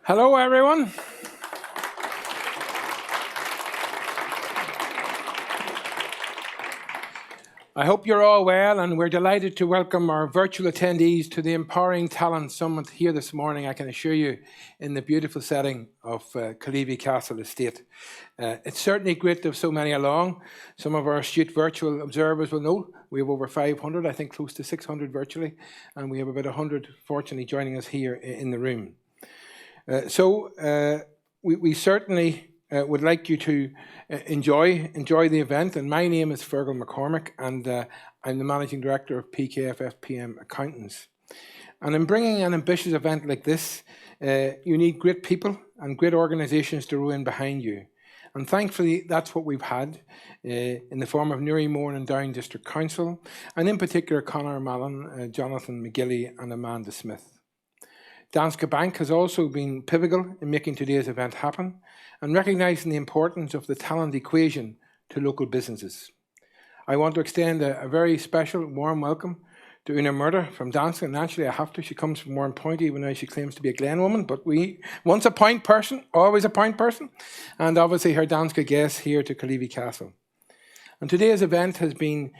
Hello, everyone. I hope you're all well, and we're delighted to welcome our virtual attendees to the Empowering Talent Summit here this morning, I can assure you, in the beautiful setting of Killeavy Castle Estate. It's certainly great to have so many along. Some of our astute virtual observers will know we have over 500, I think close to 600 virtually, and we have about 100, fortunately, joining us here in the room. We certainly would like you to enjoy the event. And my name is Fergal McCormick, and I'm the Managing Director of PKF FPM Accountants. And in bringing an ambitious event like this, you need great people and great organisations to row in behind you. And thankfully, that's what we've had in the form of Newry, Mourne and Down District Council, and in particular Conor Mallon, Jonathan McGilly and Amanda Smith. Danske Bank has also been pivotal in making today's event happen and recognising the importance of the talent equation to local businesses. I want to extend a very special warm welcome to Una Murder from Danske, and actually I have to, she comes from Warren Point even though she claims to be a Glen woman, but once a Point person, always a Point person, and obviously her Danske guest here to Killeavy Castle. And today's event has been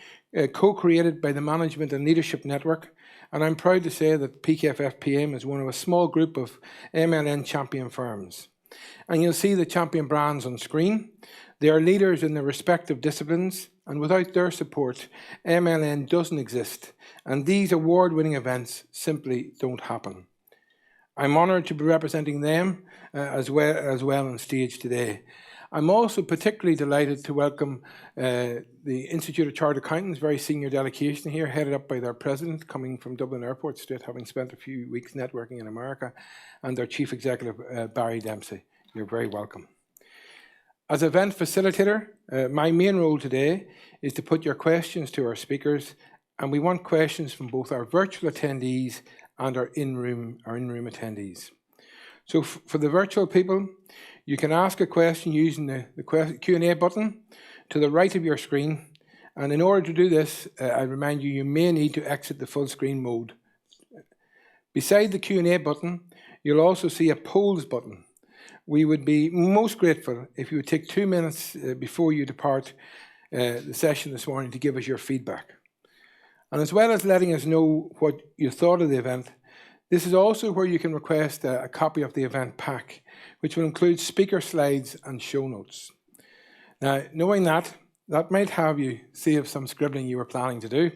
co-created by the Management and Leadership Network, and I'm proud to say that PKF FPM is one of a small group of MLN champion firms. And you'll see the champion brands on screen. They are leaders in their respective disciplines, and without their support, MLN doesn't exist, and these award-winning events simply don't happen. I'm honoured to be representing them as well on stage today. I'm also particularly delighted to welcome the Institute of Chartered Accountants, very senior delegation here, headed up by their president, coming from Dublin Airport Street, having spent a few weeks networking in America, and their chief executive, Barry Dempsey. You're very welcome. As event facilitator, my main role today is to put your questions to our speakers, and we want questions from both our virtual attendees and our in-room attendees. So for the virtual people, you can ask a question using the Q&A button to the right of your screen. And in order to do this, I remind you, you may need to exit the full screen mode. Beside the Q&A button, you'll also see a polls button. We would be most grateful if you would take 2 minutes before you depart the session this morning to give us your feedback. And as well as letting us know what you thought of the event, this is also where you can request a copy of the event pack, which will include speaker slides and show notes. Now, knowing that might have you save some scribbling you were planning to do.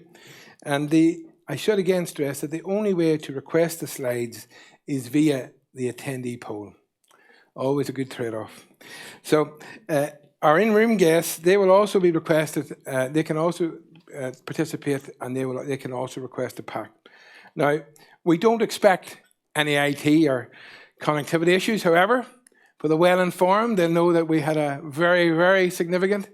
And I should again stress that the only way to request the slides is via the attendee poll. Always a good trade-off. So our in-room guests, they will also be requested, they can also participate, and they can also request a pack. Now, we don't expect any IT or connectivity issues. However, for the well-informed, they'll know that we had a very, very significant,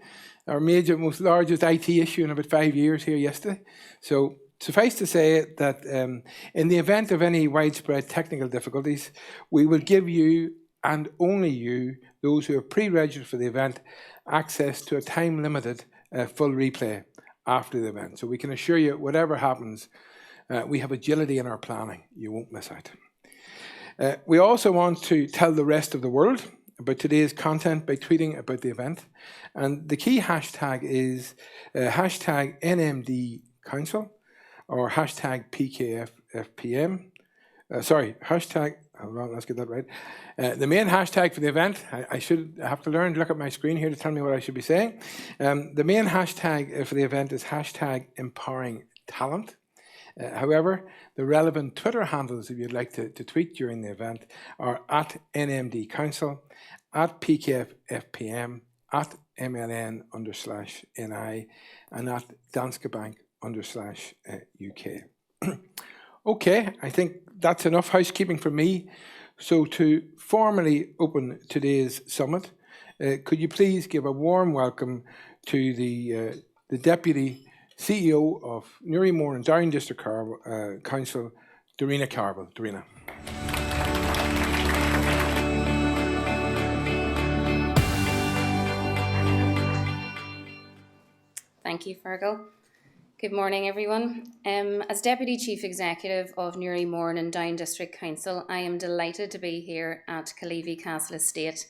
our most largest IT issue in about 5 years here yesterday. So suffice to say that in the event of any widespread technical difficulties, we will give you, and only you, those who have pre-registered for the event, access to a time-limited full replay after the event. So we can assure you, whatever happens, we have agility in our planning. You won't miss out. We also want to tell the rest of the world about today's content by tweeting about the event. And the key hashtag is hashtag NMD Council or hashtag PKFFPM. Hashtag, hold on, let's get that right. The main hashtag for the event, I have to learn to look at my screen here to tell me what I should be saying. The main hashtag for the event is hashtag Empowering Talent. However, the relevant Twitter handles, if you'd like to tweet during the event, are at NMD Council, at PKFFPM, at MLN_NI, and at Danske Bank /UK. Okay, I think that's enough housekeeping for me. So to formally open today's summit, could you please give a warm welcome to the Deputy CEO of Newry, Mourne and Down District Council, Dorina Carville. Dorina. Thank you, Fergal. Good morning, everyone. As Deputy Chief Executive of Newry, Mourne and Down District Council, I am delighted to be here at Killeavy Castle Estate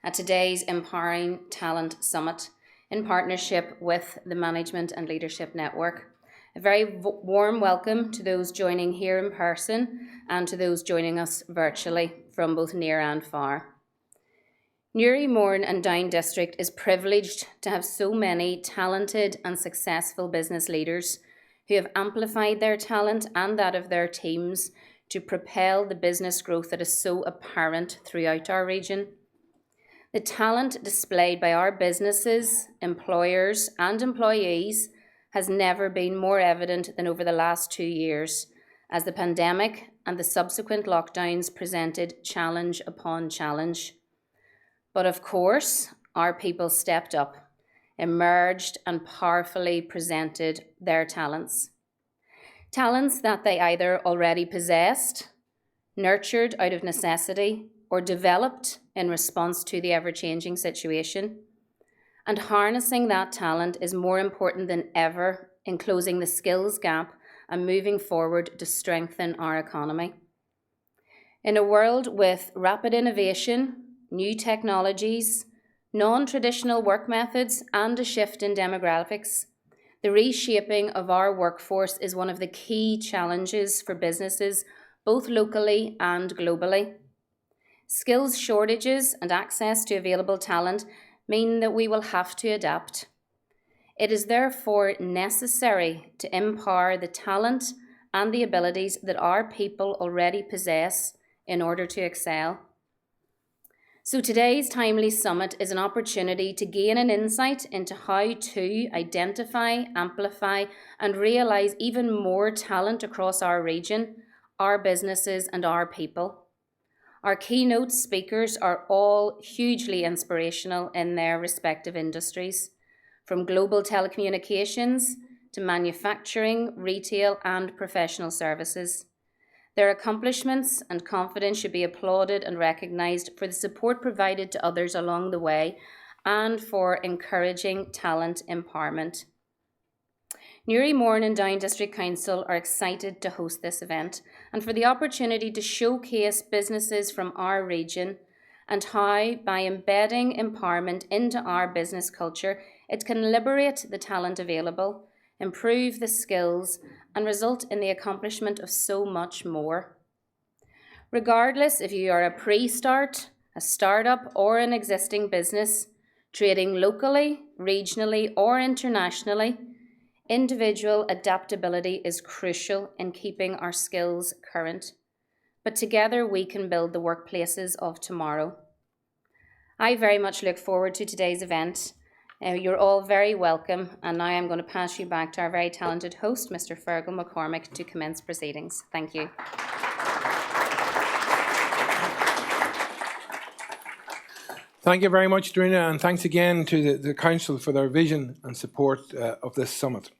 at today's Empowering Talent Summit in partnership with the Management and Leadership Network. A very warm welcome to those joining here in person and to those joining us virtually from both near and far. Newry, Mourne and Down District is privileged to have so many talented and successful business leaders who have amplified their talent and that of their teams to propel the business growth that is so apparent throughout our region. The talent displayed by our businesses, employers and employees has never been more evident than over the last 2 years, as the pandemic and the subsequent lockdowns presented challenge upon challenge. But of course, our people stepped up, emerged and powerfully presented their talents. Talents that they either already possessed, nurtured out of necessity, or developed in response to the ever-changing situation. And harnessing that talent is more important than ever in closing the skills gap and moving forward to strengthen our economy. In a world with rapid innovation, new technologies, non-traditional work methods, and a shift in demographics, the reshaping of our workforce is one of the key challenges for businesses, both locally and globally. Skills shortages and access to available talent mean that we will have to adapt. It is therefore necessary to empower the talent and the abilities that our people already possess in order to excel. So today's Timely Summit is an opportunity to gain an insight into how to identify, amplify and realise even more talent across our region, our businesses and our people. Our keynote speakers are all hugely inspirational in their respective industries, from global telecommunications to manufacturing, retail and professional services. Their accomplishments and confidence should be applauded and recognised for the support provided to others along the way and for encouraging talent empowerment. Newry, Mourne and Down District Council are excited to host this event and for the opportunity to showcase businesses from our region and how, by embedding empowerment into our business culture, it can liberate the talent available, improve the skills and result in the accomplishment of so much more. Regardless if you are a pre-start, a startup or an existing business, trading locally, regionally or internationally, individual adaptability is crucial in keeping our skills current. But together we can build the workplaces of tomorrow. I very much look forward to today's event. You're all very welcome, and now I'm going to pass you back to our very talented host, Mr. Fergal McCormick, to commence proceedings. Thank you. Thank you very much, Darina, and thanks again to the Council for their vision and support of this summit.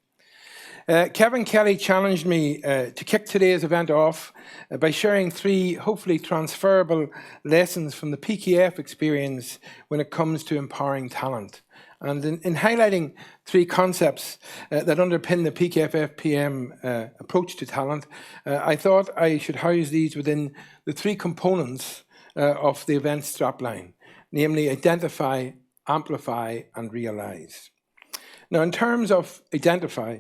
Kevin Kelly challenged me to kick today's event off by sharing 3 hopefully transferable lessons from the PKF experience when it comes to empowering talent. And in highlighting 3 concepts that underpin the PKF-PM approach to talent, I thought I should house these within the 3 components of the event strapline, namely identify, amplify and realise. Now, in terms of identify,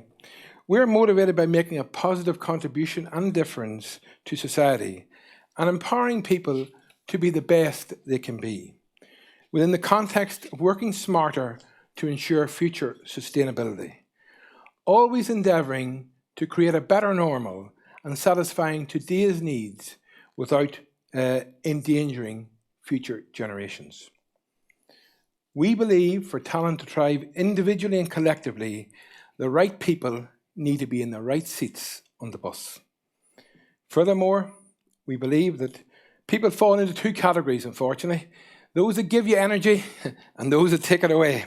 we're motivated by making a positive contribution and difference to society and empowering people to be the best they can be, within the context of working smarter to ensure future sustainability, always endeavouring to create a better normal and satisfying today's needs without endangering future generations. We believe for talent to thrive individually and collectively, the right people need to be in the right seats on the bus. Furthermore, we believe that people fall into 2 categories, unfortunately. Those that give you energy and those that take it away.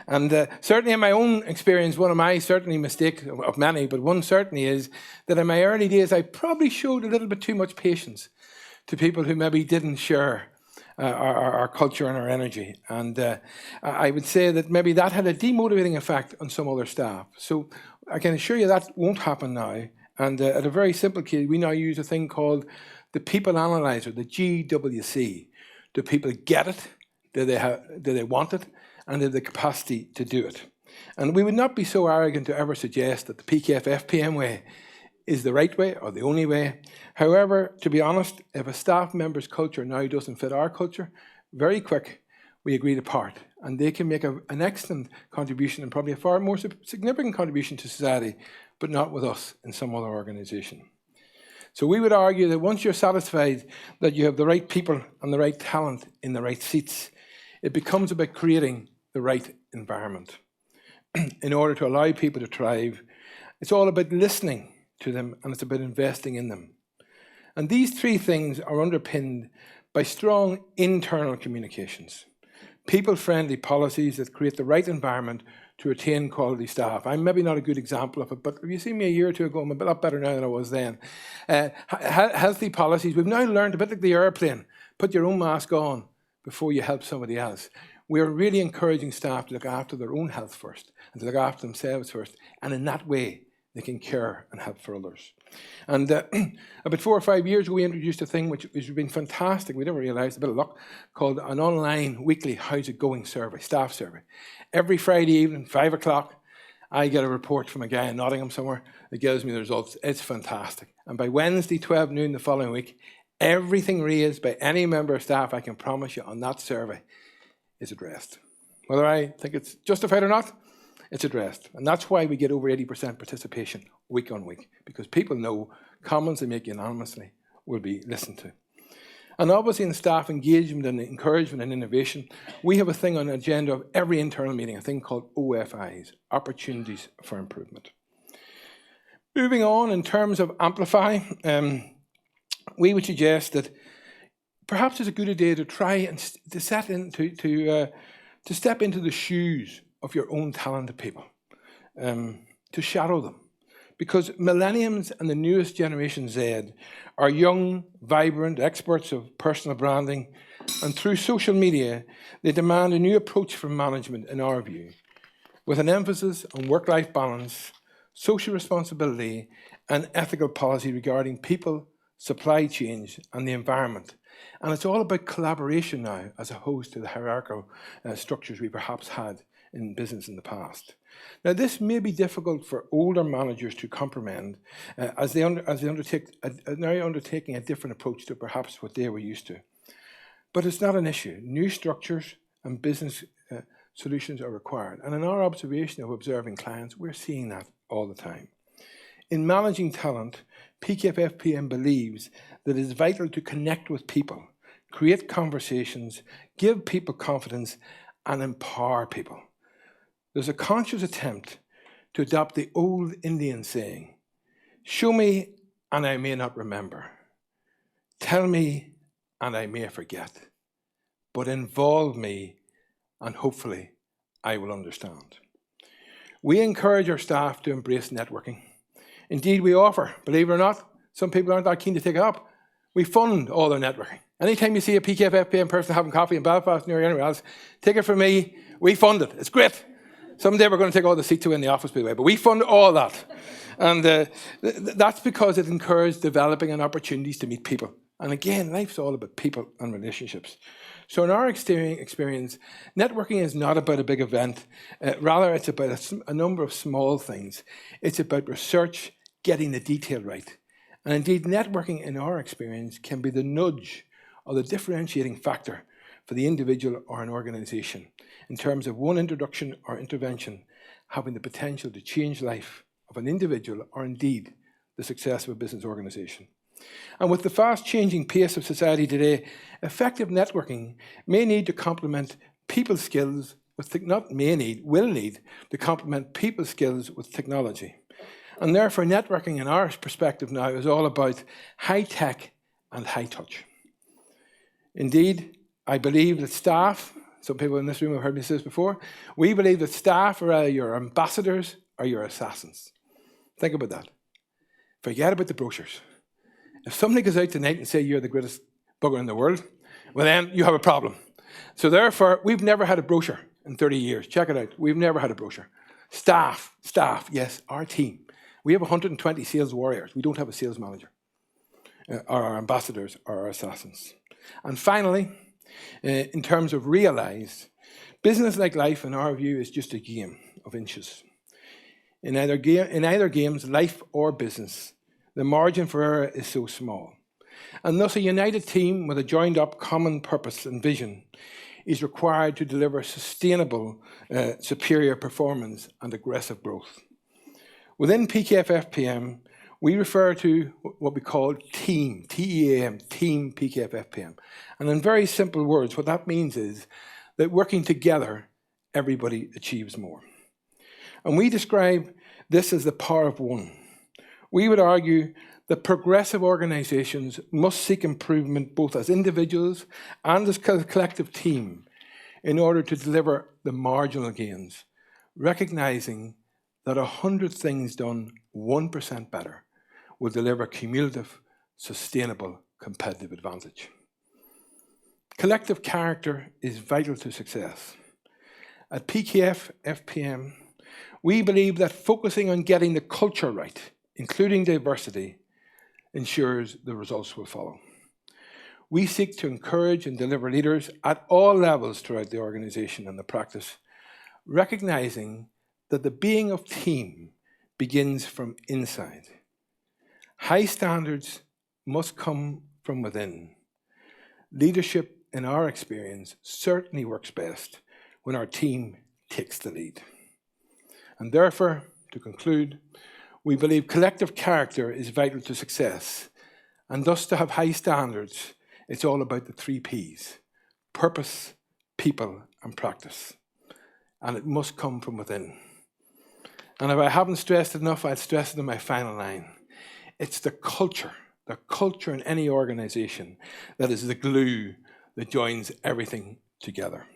And certainly in my own experience, one of my certainly mistakes of many, but one certainly is that in my early days, I probably showed a little bit too much patience to people who maybe didn't share our culture and our energy. And I would say that maybe that had a demotivating effect on some other staff. So I can assure you that won't happen now. And at a very simple case, we now use a thing called the People Analyzer, the GWC. Do people get it? Do they want it? And do they have the capacity to do it? And we would not be so arrogant to ever suggest that the PKF-FPM way is the right way or the only way. However, to be honest, if a staff member's culture now doesn't fit our culture, very quick, we agree to part. And they can make an excellent contribution and probably a far more significant contribution to society, but not with us in some other organisation. So we would argue that once you're satisfied that you have the right people and the right talent in the right seats, it becomes about creating the right environment in order to allow people to thrive. It's all about listening to them, and it's about investing in them. And these three things are underpinned by strong internal communications, people-friendly policies that create the right environment to retain quality staff. I'm maybe not a good example of it, but if you see me a year or two ago, I'm a lot better now than I was then. Healthy policies. We've now learned, a bit like the airplane, put your own mask on before you help somebody else. We're really encouraging staff to look after their own health first and to look after themselves first. And in that way, they can care and help for others. And about 4 or 5 years ago, we introduced a thing which has been fantastic. We never realised, a bit of luck, called an online weekly how's it going survey, staff survey. Every Friday evening, 5 o'clock, I get a report from a guy in Nottingham somewhere that gives me the results. It's fantastic. And by Wednesday, 12 noon the following week, everything raised by any member of staff, I can promise you, on that survey is addressed. Whether I think it's justified or not, it's addressed. And that's why we get over 80% participation week on week, because people know comments they make unanimously will be listened to. And obviously in staff engagement and encouragement and innovation, we have a thing on the agenda of every internal meeting, a thing called OFIs, Opportunities for Improvement. Moving on, in terms of Amplify, we would suggest that perhaps it's a good idea to try and to step into the shoes of your own talented people, to shadow them. Because millenniums and the newest Generation Z are young, vibrant experts of personal branding, and through social media, they demand a new approach from management, in our view, with an emphasis on work-life balance, social responsibility, and ethical policy regarding people, supply chains, and the environment. And it's all about collaboration now, as opposed to the hierarchical structures we perhaps had in business in the past. Now, this may be difficult for older managers to comprehend as they undertaking a different approach to perhaps what they were used to. But it's not an issue. New structures and business solutions are required. And in our observation of observing clients, we're seeing that all the time. In managing talent, PKF-FPM believes that it is vital to connect with people, create conversations, give people confidence, and empower people. There's a conscious attempt to adopt the old Indian saying, show me and I may not remember. Tell me and I may forget. But involve me and hopefully I will understand. We encourage our staff to embrace networking. Indeed, we offer, believe it or not, some people aren't that keen to take it up. We fund all their networking. Anytime you see a PKF-FPM person having coffee in Belfast or anywhere else, take it from me, we fund it. It's great. Someday we're going to take all the seats away in the office, by the way, but we fund all that. And that's because it encourages developing and opportunities to meet people. And again, life's all about people and relationships. So in our experience, networking is not about a big event. Rather, it's about a number of small things. It's about research, getting the detail right. And indeed, networking, in our experience, can be the nudge or the differentiating factor for the individual or an organisation in terms of one introduction or intervention having the potential to change the life of an individual or indeed the success of a business organisation. And with the fast-changing pace of society today, effective networking may need to complement people skills with will need to complement people skills with technology. And therefore, networking in our perspective now is all about high tech and high touch. Indeed, I believe that staff, some people in this room have heard me say this before, we believe that staff are either your ambassadors or your assassins. Think about that. Forget about the brochures. If somebody goes out tonight and say you're the greatest bugger in the world, well then you have a problem. So therefore, we've never had a brochure in 30 years. Check it out. We've never had a brochure. Staff, yes, our team. We have 120 sales warriors. We don't have a sales manager, or our ambassadors, or our assassins. And finally, in terms of realize, business like life, in our view, is just a game of inches. In either games, life or business, the margin for error is so small. And thus a united team with a joined up common purpose and vision is required to deliver sustainable, superior performance and aggressive growth. Within PKF-FPM, we refer to what we call team, T-E-A-M, team PKF-FPM. And in very simple words, what that means is that working together, everybody achieves more. And we describe this as the power of one. We would argue that progressive organizations must seek improvement both as individuals and as a collective team in order to deliver the marginal gains, recognizing that 100 things done 1% better will deliver cumulative, sustainable competitive advantage. Collective character is vital to success. At PKF-FPM, we believe that focusing on getting the culture right, including diversity, ensures the results will follow. We seek to encourage and deliver leaders at all levels throughout the organization and the practice, recognizing that the being of team begins from inside. High standards must come from within. Leadership, in our experience, certainly works best when our team takes the lead. And therefore, to conclude, we believe collective character is vital to success, and thus to have high standards, it's all about the 3 Ps: purpose, people, and practice. And it must come from within. And if I haven't stressed it enough, I'll stress it in my final line. It's the culture in any organization that is the glue that joins everything together.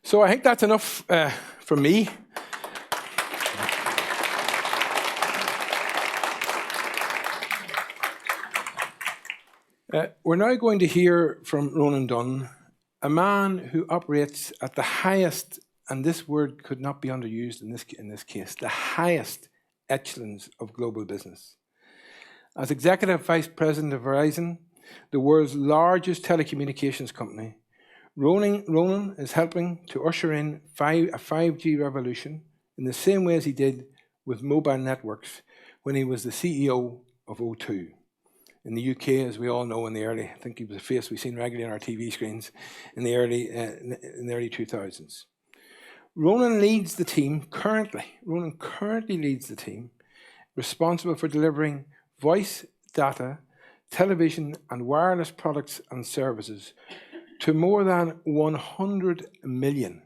So I think that's enough from me. We're now going to hear from Ronan Dunn, a man who operates at the highest, and this word could not be underused in this case, the highest echelons of global business. As Executive Vice President of Verizon, the world's largest telecommunications company, Ronan is helping to usher in a 5G revolution in the same way as he did with mobile networks when he was the CEO of O2. In the UK, as we all know, I think he was a face we've seen regularly on our TV screens in the early 2000s. Ronan leads the team currently. Ronan currently leads the team responsible for delivering voice, data, television, and wireless products and services to more than 100 million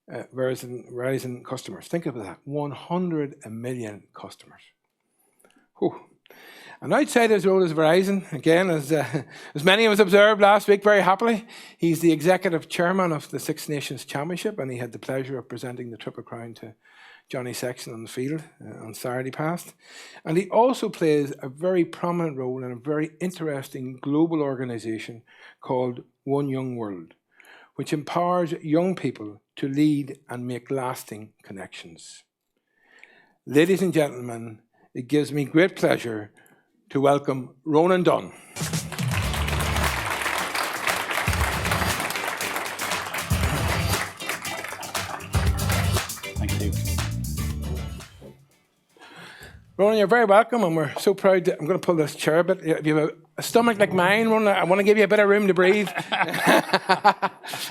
Verizon customers. Think of that, 100 million customers. Whew. And outside his role as Verizon, again, as many of us observed last week very happily, he's the executive chairman of the Six Nations Championship, and he had the pleasure of presenting the Triple Crown to Johnny Sexton on the field on Saturday past. And he also plays a very prominent role in a very interesting global organization called One Young World, which empowers young people to lead and make lasting connections. Ladies and gentlemen, it gives me great pleasure to welcome Ronan Dunn. Thank you. Ronan, you're very welcome, and we're so proud I'm going to pull this chair a bit. If you have a stomach like mine, Ronan, I want to give you a bit of room to breathe.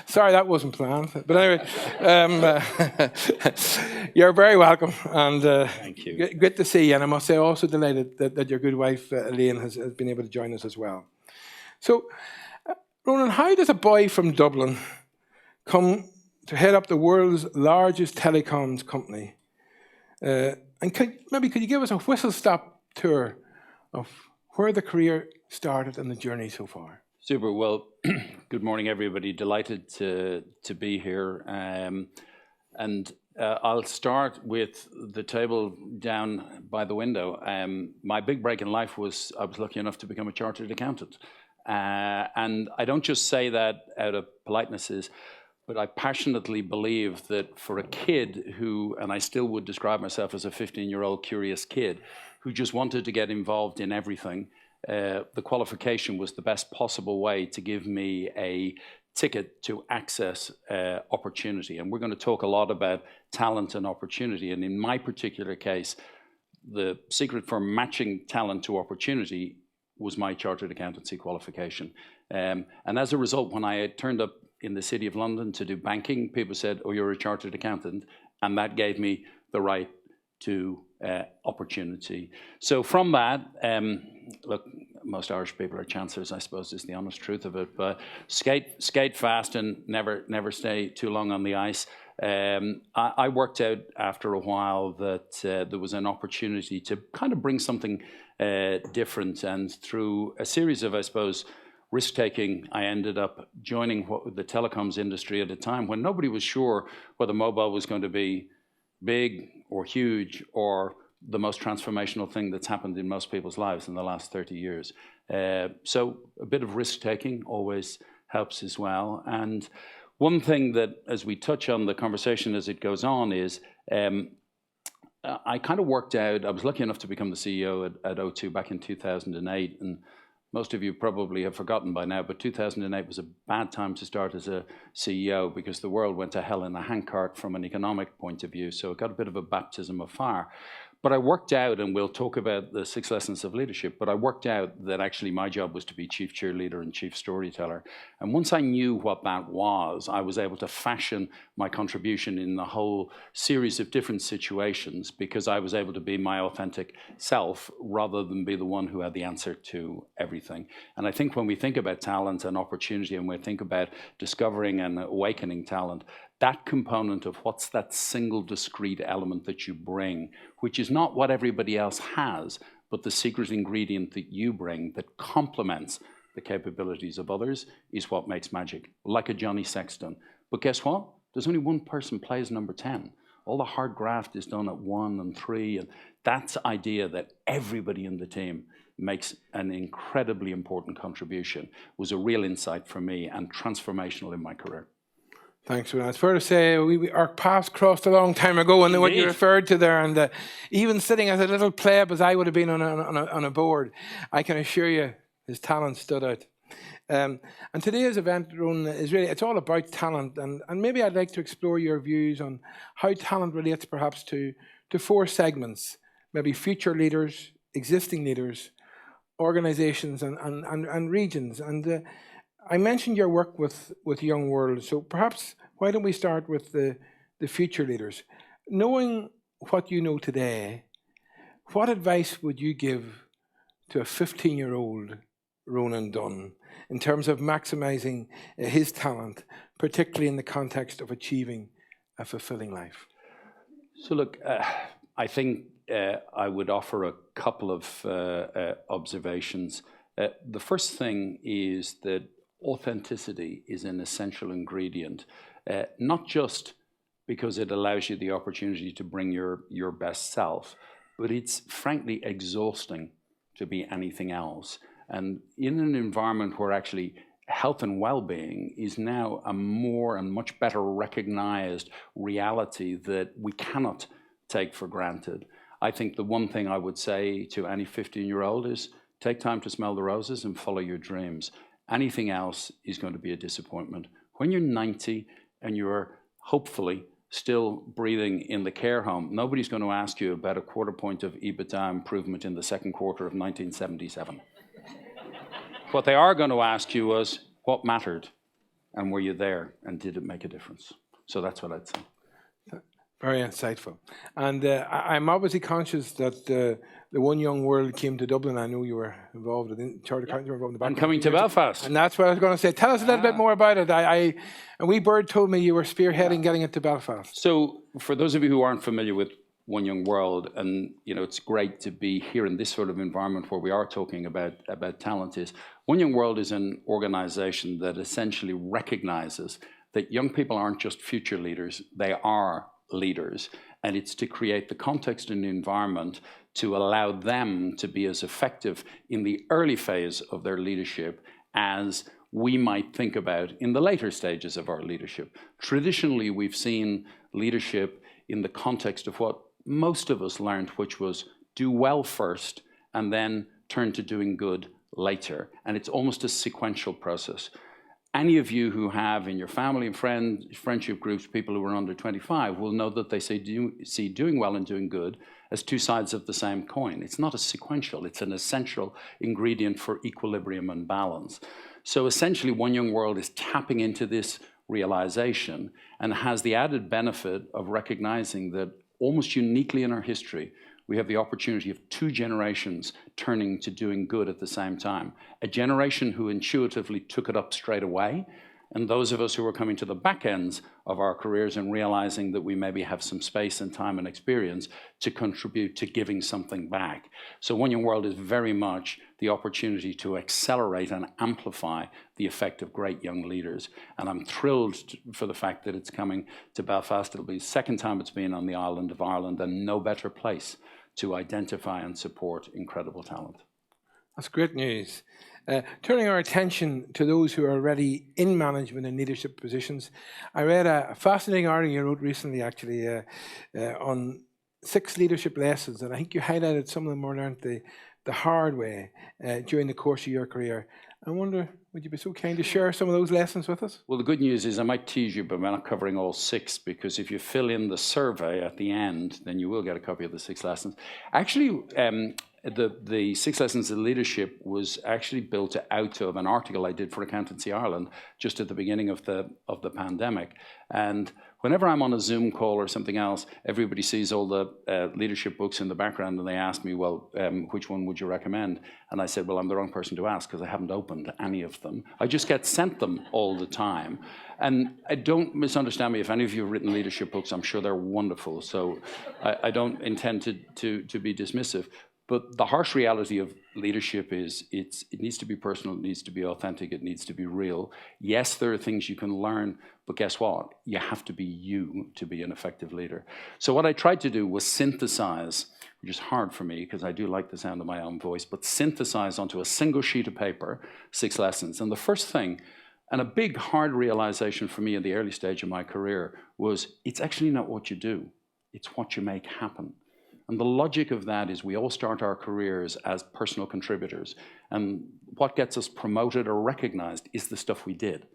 Sorry, that wasn't planned. But anyway, you're very welcome, and Thank you. Good to see you. And I must say, also delighted that your good wife, Elaine, has been able to join us as well. So, Ronan, how does a boy from Dublin come to head up the world's largest telecoms company? And could you give us a whistle-stop tour of where the career started and the journey so far? Super. Well, good morning, everybody. Delighted to be here. And I'll start with the table down by the window. My big break in life was I was lucky enough to become a chartered accountant. And I don't just say that out of politenesses. but I passionately believe that for a kid who, and I still would describe myself as a 15-year-old curious kid, who just wanted to get involved in everything, the qualification was the best possible way to give me a ticket to access opportunity. And we're going to talk a lot about talent and opportunity. And in my particular case, the secret for matching talent to opportunity was my chartered accountancy qualification. And as a result, when I turned up in the City of London to do banking, people said, oh, you're a chartered accountant. And that gave me the right to opportunity. So from that, look, most Irish people are chancers, I suppose, is the honest truth of it. But skate fast and never stay too long on the ice. I worked out after a while that there was an opportunity to kind of bring something different. And through a series of, I suppose, risk-taking, I ended up joining the telecoms industry at a time when nobody was sure whether mobile was going to be big or huge or the most transformational thing that's happened in most people's lives in the last 30 years. So a bit of risk-taking always helps as well. And one thing that, as we touch on the conversation as it goes on, is I kind of worked out, I was lucky enough to become the CEO at O2 back in 2008, and most of you probably have forgotten by now, but 2008 was a bad time to start as a CEO because the world went to hell in a handcart from an economic point of view. So it got a bit of a baptism of fire. But I worked out, and we'll talk about the 6 lessons of leadership, but I worked out that actually my job was to be chief cheerleader and chief storyteller. And once I knew what that was, I was able to fashion my contribution in a whole series of different situations because I was able to be my authentic self rather than be the one who had the answer to everything. And I think when we think about talent and opportunity and we think about discovering and awakening talent, that component of what's that single discrete element that you bring, which is not what everybody else has, but the secret ingredient that you bring that complements the capabilities of others, is what makes magic, like a Johnny Sexton. But guess what? There's only one person plays number 10. All the hard graft is done at 1 and 3, and that's the idea that everybody in the team makes an incredibly important contribution was a real insight for me and transformational in my career. Thanks for that. It's fair to say our paths crossed a long time ago, and what you referred to there, and even sitting as a little pleb as I would have been on a board, I can assure you his talent stood out. And today's event, Ronan, is really, it's all about talent, and maybe I'd like to explore your views on how talent relates perhaps to 4 segments, maybe future leaders, existing leaders, organizations and regions. And I mentioned your work with Young World, so perhaps why don't we start with the future leaders? Knowing what you know today, what advice would you give to a 15-year-old Ronan Dunn in terms of maximizing his talent, particularly in the context of achieving a fulfilling life? So look, I think I would offer a couple of observations. The first thing is that authenticity is an essential ingredient, not just because it allows you the opportunity to bring your best self, but it's frankly exhausting to be anything else. And in an environment where actually health and well-being is now a more and much better recognized reality that we cannot take for granted, I think the one thing I would say to any 15-year-old is take time to smell the roses and follow your dreams. Anything else is going to be a disappointment. When you're 90 and you're hopefully still breathing in the care home, nobody's going to ask you about a 1/4 point of EBITDA improvement in the second quarter of 1977. What they are going to ask you was, what mattered? And were you there? And did it make a difference? So that's what I'd say. Very insightful. And I'm obviously conscious that the One Young World came to Dublin. I know you were involved in Chartered Accountants, you were involved in the back. And coming to Belfast. And that's what I was going to say. Tell us a little bit more about it. A wee bird told me you were spearheading getting it to Belfast. So for those of you who aren't familiar with One Young World, and it's great to be here in this sort of environment where we are talking about talent, is One Young World is an organization that essentially recognizes that young people aren't just future leaders, they are leaders, and it's to create the context and the environment to allow them to be as effective in the early phase of their leadership as we might think about in the later stages of our leadership. Traditionally, we've seen leadership in the context of what most of us learned, which was do well first and then turn to doing good later. And it's almost a sequential process. Any of you who have in your family and friendship groups people who are under 25 will know that they see doing well and doing good as two sides of the same coin. It's not a sequential, it's an essential ingredient for equilibrium and balance. So essentially, One Young World is tapping into this realization and has the added benefit of recognizing that almost uniquely in our history, we have the opportunity of two generations turning to doing good at the same time. A generation who intuitively took it up straight away, and those of us who are coming to the back ends of our careers and realizing that we maybe have some space and time and experience to contribute to giving something back. So One Young World is very much the opportunity to accelerate and amplify the effect of great young leaders. And I'm thrilled for the fact that it's coming to Belfast. It'll be the second time it's been on the island of Ireland, and no better place to identify and support incredible talent. That's great news. Turning our attention to those who are already in management and leadership positions, I read a fascinating article you wrote recently, actually, on 6 leadership lessons, and I think you highlighted some of them were learned the hard way during the course of your career. I wonder, would you be so kind to share some of those lessons with us? Well, the good news is I might tease you, but I'm not covering all 6, because if you fill in the survey at the end, then you will get a copy of the 6 lessons. Actually, the 6 Lessons of Leadership was actually built out of an article I did for Accountancy Ireland just at the beginning of the pandemic. And whenever I'm on a Zoom call or something else, everybody sees all the leadership books in the background, and they ask me, well, which one would you recommend? And I said, well, I'm the wrong person to ask because I haven't opened any of them. I just get sent them all the time. And don't misunderstand me. If any of you have written leadership books, I'm sure they're wonderful. So I don't intend to be dismissive. But the harsh reality of leadership is it needs to be personal, it needs to be authentic, it needs to be real. Yes, there are things you can learn, but guess what? You have to be you to be an effective leader. So what I tried to do was synthesize, which is hard for me because I do like the sound of my own voice, but synthesize onto a single sheet of paper 6 lessons. And the first thing, and a big hard realization for me in the early stage of my career, was it's actually not what you do, it's what you make happen. And the logic of that is we all start our careers as personal contributors. And what gets us promoted or recognized is the stuff we did.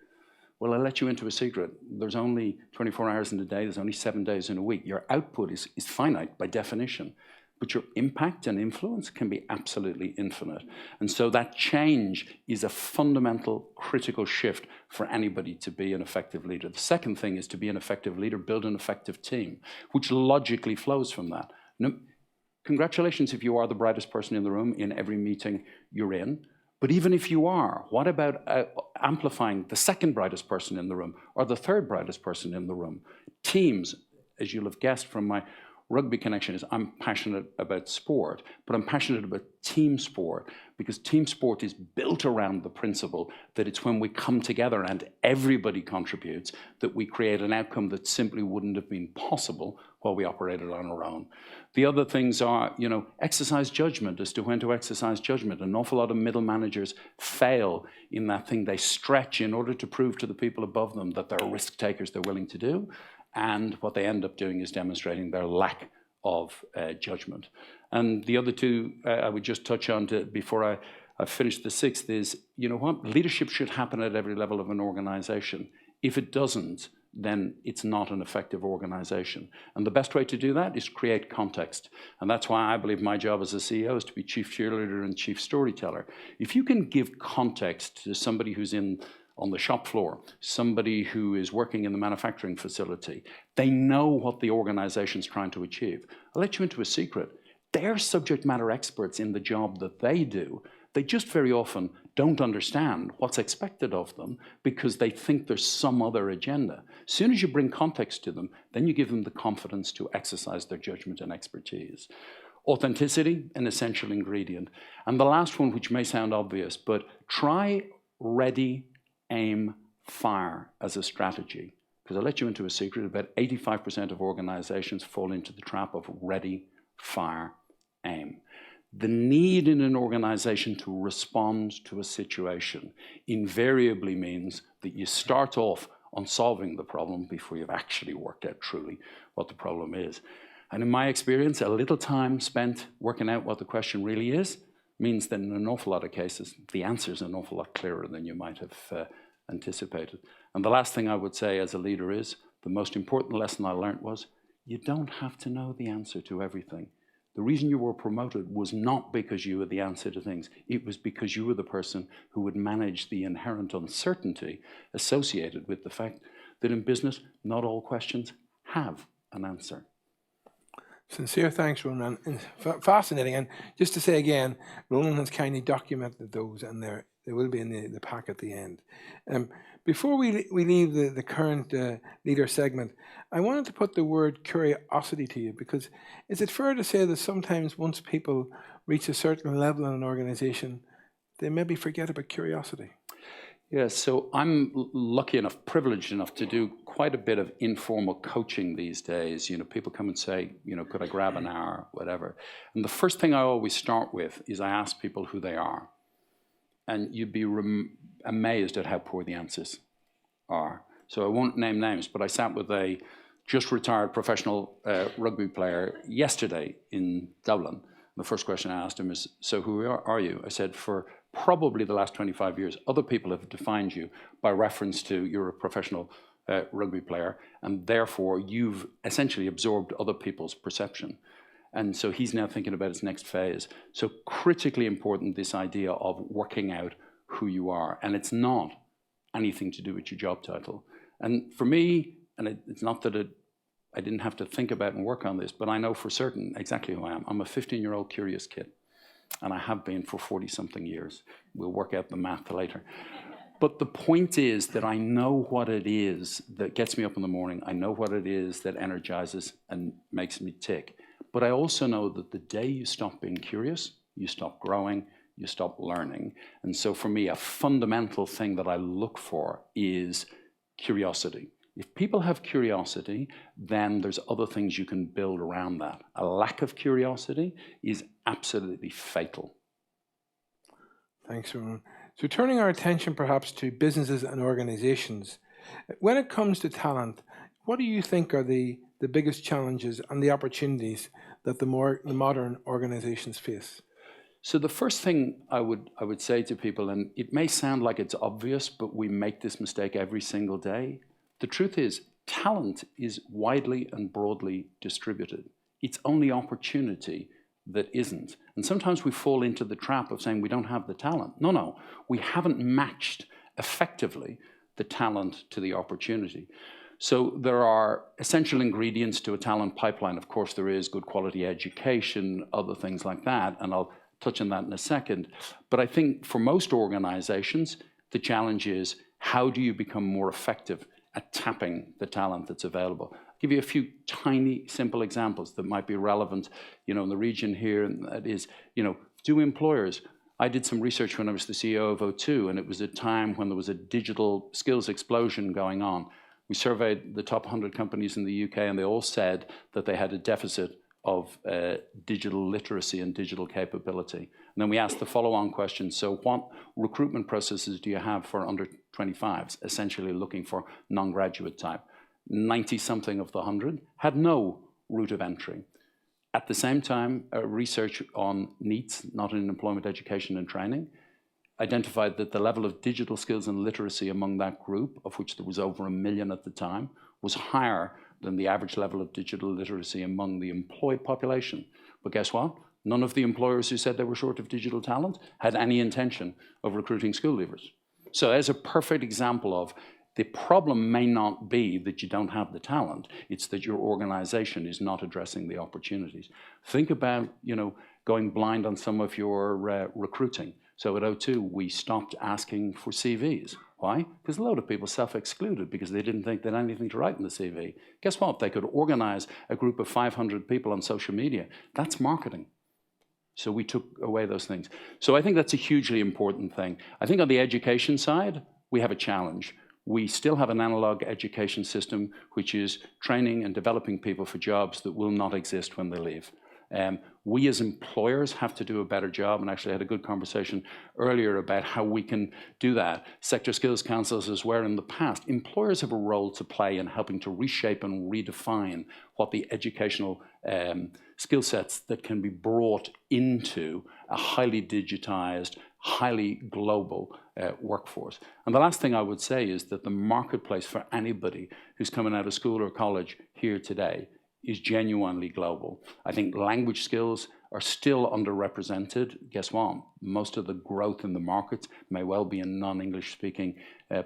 Well, I'll let you into a secret. There's only 24 hours in a day. There's only 7 days in a week. Your output is finite by definition. But your impact and influence can be absolutely infinite. And so that change is a fundamental, critical shift for anybody to be an effective leader. The second thing is to be an effective leader, build an effective team, which logically flows from that. No, congratulations if you are the brightest person in the room in every meeting you're in. But even if you are, what about amplifying the second brightest person in the room or the third brightest person in the room? Teams, as you'll have guessed from my rugby connection, is I'm passionate about sport, but I'm passionate about team sport because team sport is built around the principle that it's when we come together and everybody contributes that we create an outcome that simply wouldn't have been possible while we operated on our own. The other things are, exercise judgment as to when to exercise judgment. An awful lot of middle managers fail in that thing. They stretch in order to prove to the people above them that they're risk takers they're willing to do. And what they end up doing is demonstrating their lack of judgment. And the other 2 I would just touch on before I finish the 6th is, you know what? Leadership should happen at every level of an organization. If it doesn't, then it's not an effective organization. And the best way to do that is create context. And that's why I believe my job as a CEO is to be chief cheerleader and chief storyteller. If you can give context to somebody who's on the shop floor, somebody who is working in the manufacturing facility, they know what the organization's trying to achieve. I'll let you into a secret. They're subject matter experts in the job that they do. They just very often don't understand what's expected of them because they think there's some other agenda. As soon as you bring context to them, then you give them the confidence to exercise their judgment and expertise. Authenticity, an essential ingredient. And the last one, which may sound obvious, but try, ready, aim, fire as a strategy. Because I'll let you into a secret, about 85% of organizations fall into the trap of ready, fire, aim. The need in an organization to respond to a situation invariably means that you start off on solving the problem before you've actually worked out truly what the problem is. And in my experience, a little time spent working out what the question really is means that in an awful lot of cases, the answer is an awful lot clearer than you might have anticipated. And the last thing I would say as a leader is, the most important lesson I learned was, you don't have to know the answer to everything. The reason you were promoted was not because you were the answer to things. It was because you were the person who would manage the inherent uncertainty associated with the fact that in business, not all questions have an answer. Sincere thanks, Ronan. Fascinating. And just to say again, Ronan has kindly documented those, and they will be in the pack at the end. Before we leave the current leader segment, I wanted to put the word curiosity to you, because is it fair to say that sometimes once people reach a certain level in an organization, they maybe forget about curiosity? Yeah, so I'm lucky enough, privileged enough to do quite a bit of informal coaching these days. You know, people come and say, you know, could I grab an hour, whatever. And the first thing I always start with is I ask people who they are. And you'd be amazed at how poor the answers are. So I won't name names, but I sat with a just retired professional rugby player yesterday in Dublin. The first question I asked him is, so who are you? I said, for probably the last 25 years, other people have defined you by reference to you're a professional rugby player, and therefore you've essentially absorbed other people's perception. And so he's now thinking about his next phase. So critically important, this idea of working out who you are. And it's not anything to do with your job title. And for me, and it's not that I didn't have to think about and work on this, but I know for certain exactly who I am. I'm a 15-year-old curious kid, and I have been for 40-something years. We'll work out the math later. But the point is that I know what it is that gets me up in the morning. I know what it is that energizes and makes me tick. But I also know that the day you stop being curious, you stop growing, you stop learning. And so for me, a fundamental thing that I look for is curiosity. If people have curiosity, then there's other things you can build around that. A lack of curiosity is absolutely fatal. Thanks, Ronan. So turning our attention perhaps to businesses and organizations, when it comes to talent, what do you think are the biggest challenges and the opportunities that the modern organizations face? So the first thing I would say to people, and it may sound like it's obvious, but we make this mistake every single day. The truth is, talent is widely and broadly distributed. It's only opportunity that isn't. And sometimes we fall into the trap of saying we don't have the talent. No, we haven't matched effectively the talent to the opportunity. So there are essential ingredients to a talent pipeline. Of course, there is good quality education, other things like that, and I'll touch on that in a second. But I think for most organizations, the challenge is, how do you become more effective at tapping the talent that's available? I'll give you a few tiny, simple examples that might be relevant, you know, in the region here, and that is, you know, do employers. I did some research when I was the CEO of O2, and it was a time when there was a digital skills explosion going on. We surveyed the top 100 companies in the UK, and they all said that they had a deficit of digital literacy and digital capability. And then we asked the follow-on question, so what recruitment processes do you have for under 25s, essentially looking for non-graduate type? 90-something of the 100 had no route of entry. At the same time, research on NEETs, not in employment, education and training, identified that the level of digital skills and literacy among that group, of which there was over 1 million at the time, was higher than the average level of digital literacy among the employed population. But guess what? None of the employers who said they were short of digital talent had any intention of recruiting school leavers. So there's a perfect example of the problem may not be that you don't have the talent, it's that your organization is not addressing the opportunities. Think about, you know, going blind on some of your recruiting. So at O2, we stopped asking for CVs. Why? Because a load of people self-excluded because they didn't think they had anything to write in the CV. Guess what? They could organize a group of 500 people on social media. That's marketing. So we took away those things. So I think that's a hugely important thing. I think on the education side, we have a challenge. We still have an analog education system, which is training and developing people for jobs that will not exist when they leave. We as employers have to do a better job, and actually I had a good conversation earlier about how we can do that. Sector skills councils is where in the past employers have a role to play in helping to reshape and redefine what the educational skill sets that can be brought into a highly digitized, highly global workforce. And the last thing I would say is that the marketplace for anybody who's coming out of school or college here today is genuinely global. I think language skills are still underrepresented. Guess what? Most of the growth in the markets may well be in non-English speaking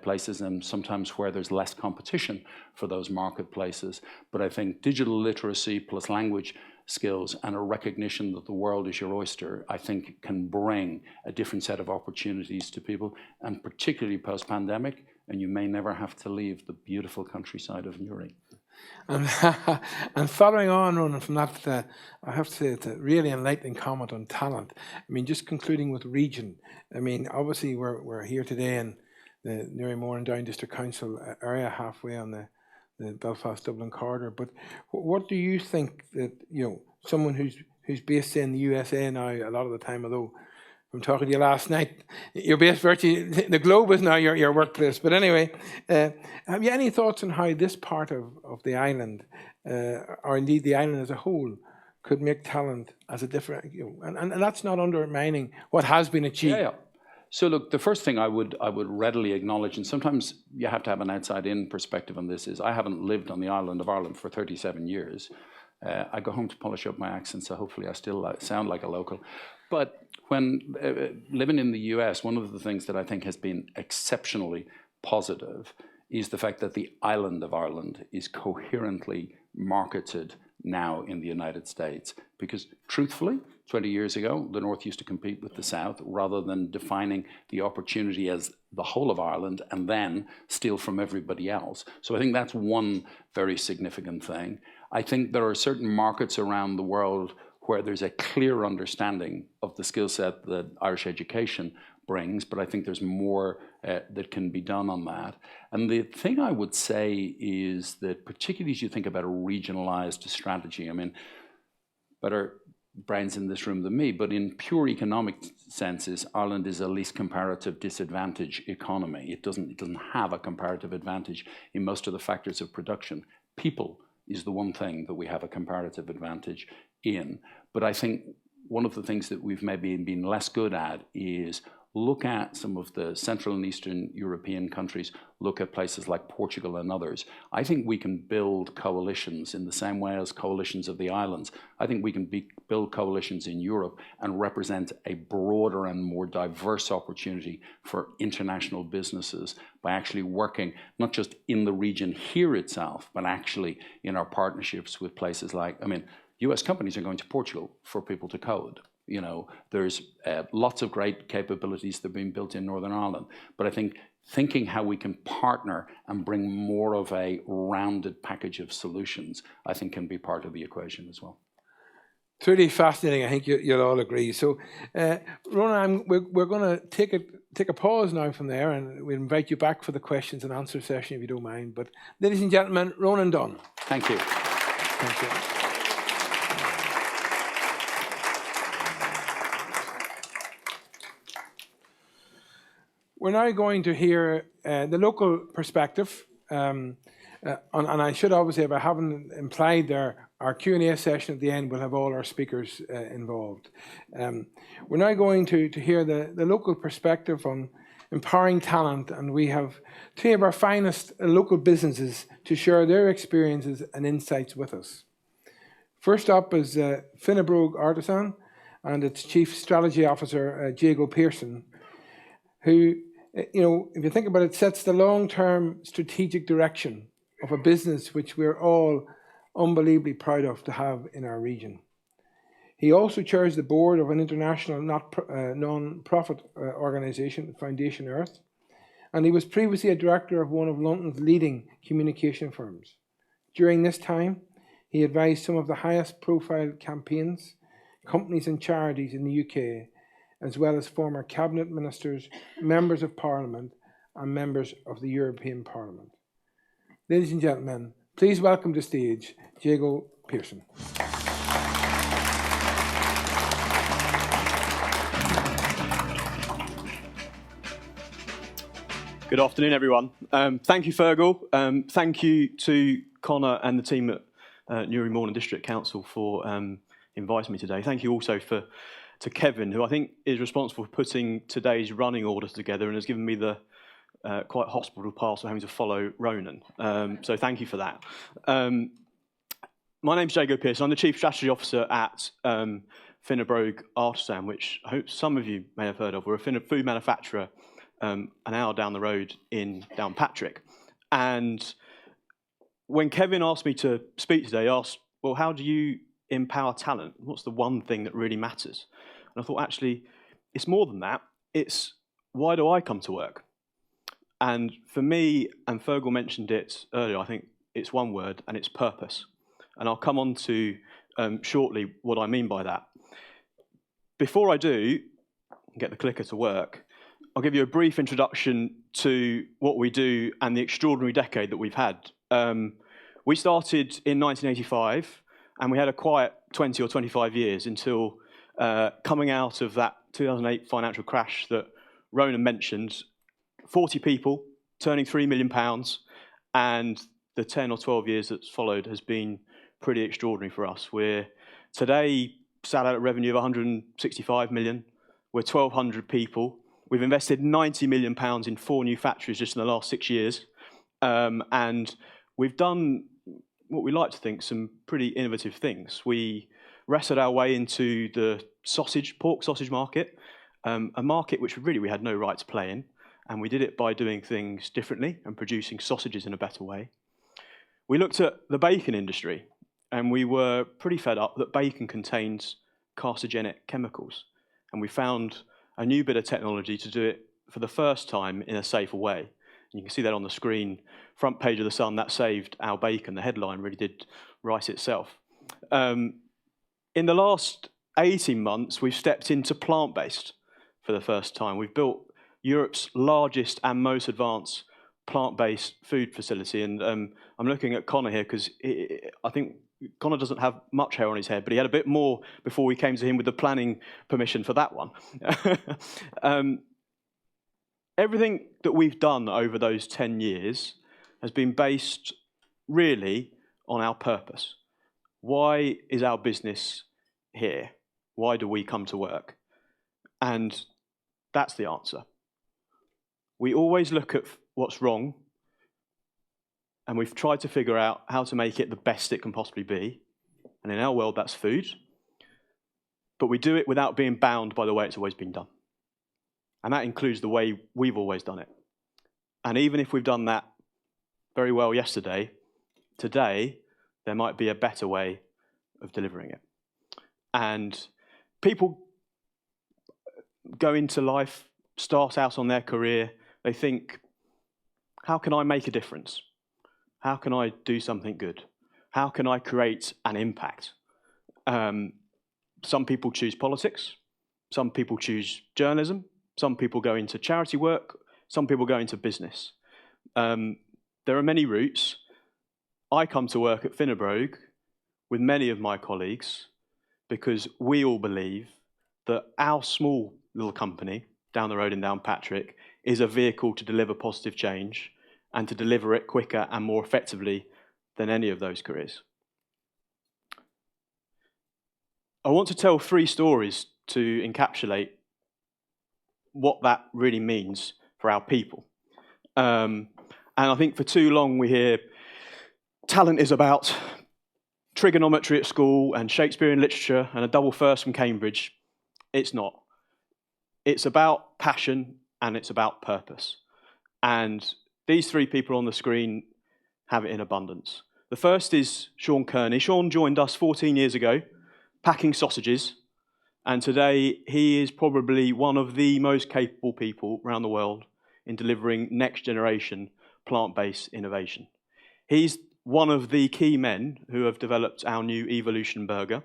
places, and sometimes where there's less competition for those marketplaces. But I think digital literacy plus language skills and a recognition that the world is your oyster, I think can bring a different set of opportunities to people, and particularly post-pandemic, and you may never have to leave the beautiful countryside of Newry. And following on, Ronan, from that, I have to say it's a really enlightening comment on talent. I mean, just concluding with region. I mean, obviously we're here today in the Newry Moore and Down District Council area, halfway on the Belfast-Dublin corridor. But what do you think that, someone who's based in the USA now a lot of the time, although from talking to you last night, you're based virtually, the globe is now your workplace. But anyway, have you any thoughts on how this part of the island, or indeed the island as a whole, could make talent as a different, and that's not undermining what has been achieved. Yeah. So look, the first thing I would readily acknowledge, and sometimes you have to have an outside-in perspective on this, is I haven't lived on the island of Ireland for 37 years. I go home to polish up my accent, so hopefully I still sound like a local. But when living in the US, one of the things that I think has been exceptionally positive is the fact that the island of Ireland is coherently marketed now in the United States. Because truthfully, 20 years ago, the North used to compete with the South rather than defining the opportunity as the whole of Ireland and then steal from everybody else. So I think that's one very significant thing. I think there are certain markets around the world where there's a clear understanding of the skill set that Irish education brings, but I think there's more that can be done on that. And the thing I would say is that particularly as you think about a regionalized strategy, I mean, better brains in this room than me, but in pure economic senses, Ireland is a least comparative disadvantage economy. It doesn't have a comparative advantage in most of the factors of production. People is the one thing that we have a comparative advantage in. But I think one of the things that we've maybe been less good at is look at some of the Central and Eastern European countries, look at places like Portugal and others. I think we can build coalitions in the same way as coalitions of the islands. I think we can build coalitions in Europe and represent a broader and more diverse opportunity for international businesses by actually working not just in the region here itself, but actually in our partnerships with places like, US companies are going to Portugal for people to code. There's lots of great capabilities that are being built in Northern Ireland. But I think thinking how we can partner and bring more of a rounded package of solutions, I think can be part of the equation as well. It's really fascinating. I think you'll all agree. So, Ronan, we're going to take a pause now from there, and we'll invite you back for the questions and answer session if you don't mind. But, ladies and gentlemen, Ronan Dunn. Thank you. Thank you. We're now going to hear the local perspective, and I should obviously, if I haven't implied there, our Q&A session at the end will have all our speakers involved. We're now going to hear the local perspective on empowering talent, and we have three of our finest local businesses to share their experiences and insights with us. First up is Finnebrogue Artisan and its Chief Strategy Officer, Diego Pearson, who, if you think about it, sets the long-term strategic direction of a business which we're all unbelievably proud of to have in our region. He also chairs the board of an international non-profit organisation, Foundation Earth, and he was previously a director of one of London's leading communication firms. During this time, he advised some of the highest profile campaigns, companies and charities in the UK, as well as former cabinet ministers, members of parliament, and members of the European Parliament. Ladies and gentlemen, please welcome to stage Diego Pearson. Good afternoon, everyone. Thank you, Fergal. Thank you to Connor and the team at Newry Mourne District Council for inviting me today. Thank you also to Kevin, who I think is responsible for putting today's running order together and has given me the quite hospital pass for having to follow Ronan. So thank you for that. My name's Jago Pearce. I'm the Chief Strategy Officer at Finnebrogue Artisan, which I hope some of you may have heard of. We're a food manufacturer an hour down the road in Downpatrick. And when Kevin asked me to speak today, he asked, well, how do you empower talent? What's the one thing that really matters? And I thought, actually, it's more than that. It's, why do I come to work? And for me, and Fergal mentioned it earlier, I think it's one word, and it's purpose. And I'll come on to shortly what I mean by that. Before I do, get the clicker to work, I'll give you a brief introduction to what we do and the extraordinary decade that we've had. We started in 1985, and we had a quiet 20 or 25 years until coming out of that 2008 financial crash that Ronan mentioned, 40 people, turning £3 million, and the 10 or 12 years that's followed has been pretty extraordinary for us. We're today sat at a revenue of 165 million. We're 1,200 people. We've invested £90 million in 4 new factories just in the last 6 years. And we've done what we like to think some pretty innovative things. We wrestled our way into the pork sausage market, a market which really we had no right to play in. And we did it by doing things differently and producing sausages in a better way. We looked at the bacon industry, and we were pretty fed up that bacon contains carcinogenic chemicals. And we found a new bit of technology to do it for the first time in a safer way. You can see that on the screen, front page of the Sun, that saved our bacon. The headline really did write itself. In the last 18 months, we've stepped into plant-based for the first time. We've built Europe's largest and most advanced plant-based food facility. And I'm looking at Connor here because I think Connor doesn't have much hair on his head, but he had a bit more before we came to him with the planning permission for that one. Everything that we've done over those 10 years has been based really on our purpose. Why is our business here? Why do we come to work? And that's the answer. We always look at what's wrong, and we've tried to figure out how to make it the best it can possibly be. And in our world, that's food. But we do it without being bound by the way it's always been done. And that includes the way we've always done it. And even if we've done that very well yesterday, today, there might be a better way of delivering it. And people go into life, start out on their career, they think, how can I make a difference? How can I do something good? How can I create an impact? Some people choose politics. Some people choose journalism. Some people go into charity work. Some people go into business. There are many routes. I come to work at Finnebrogue with many of my colleagues because we all believe that our small little company down the road in Downpatrick is a vehicle to deliver positive change and to deliver it quicker and more effectively than any of those careers. I want to tell 3 stories to encapsulate what that really means for our people. And I think for too long we hear talent is about trigonometry at school and Shakespearean literature and a double first from Cambridge. It's not. It's about passion and it's about purpose. And these 3 people on the screen have it in abundance. The first is Sean Kearney. Sean joined us 14 years ago, packing sausages, and today he is probably one of the most capable people around the world in delivering next-generation plant-based innovation. He's one of the key men who have developed our new Evolution Burger,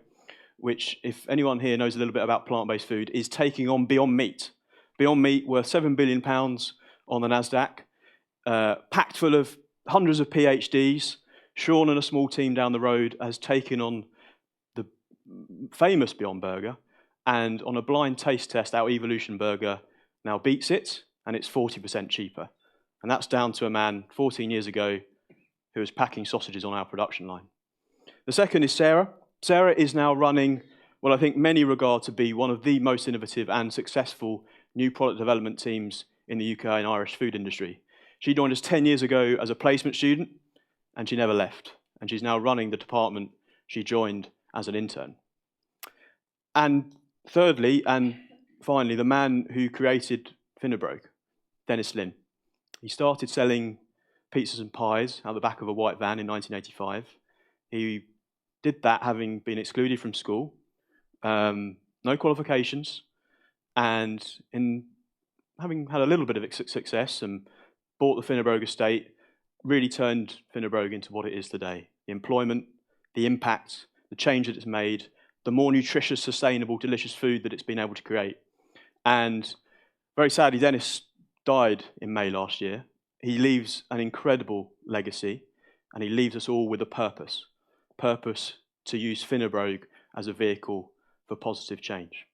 which, if anyone here knows a little bit about plant-based food, is taking on Beyond Meat. Beyond Meat, worth £7 billion on the NASDAQ, packed full of hundreds of PhDs. Sean and a small team down the road has taken on the famous Beyond Burger, and on a blind taste test, our Evolution Burger now beats it, and it's 40% cheaper. And that's down to a man 14 years ago who was packing sausages on our production line. The second is Sarah. Sarah is now running what I think many regard to be one of the most innovative and successful new product development teams in the UK and Irish food industry. She joined us 10 years ago as a placement student, and she never left. And she's now running the department she joined as an intern. And thirdly, and finally, the man who created Finnebrogue, Dennis Lynn. He started selling pizzas and pies out the back of a white van in 1985. He did that having been excluded from school, no qualifications, and in having had a little bit of success and bought the Finnebrogue estate, really turned Finnebrogue into what it is today. The employment, the impact, the change that it's made, the more nutritious, sustainable, delicious food that it's been able to create. And very sadly, Dennis died in May last year. He leaves an incredible legacy, and he leaves us all with a purpose to use Finnebrogue as a vehicle for positive change.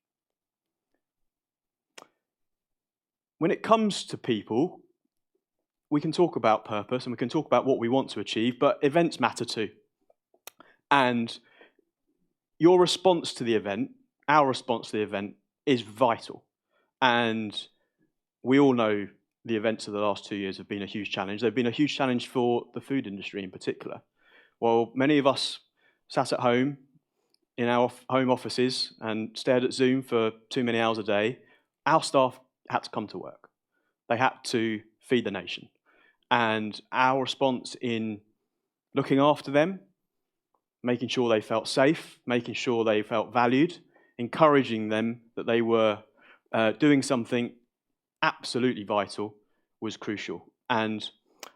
When it comes to people, we can talk about purpose and we can talk about what we want to achieve, but events matter too. And your response to the event, our response to the event, is vital. And we all know the events of the last 2 years have been a huge challenge. They've been a huge challenge for the food industry in particular. While many of us sat at home in our home offices and stared at Zoom for too many hours a day, our staff had to come to work. They had to feed the nation. And our response in looking after them, making sure they felt safe, making sure they felt valued, encouraging them that they were doing something absolutely vital was crucial. And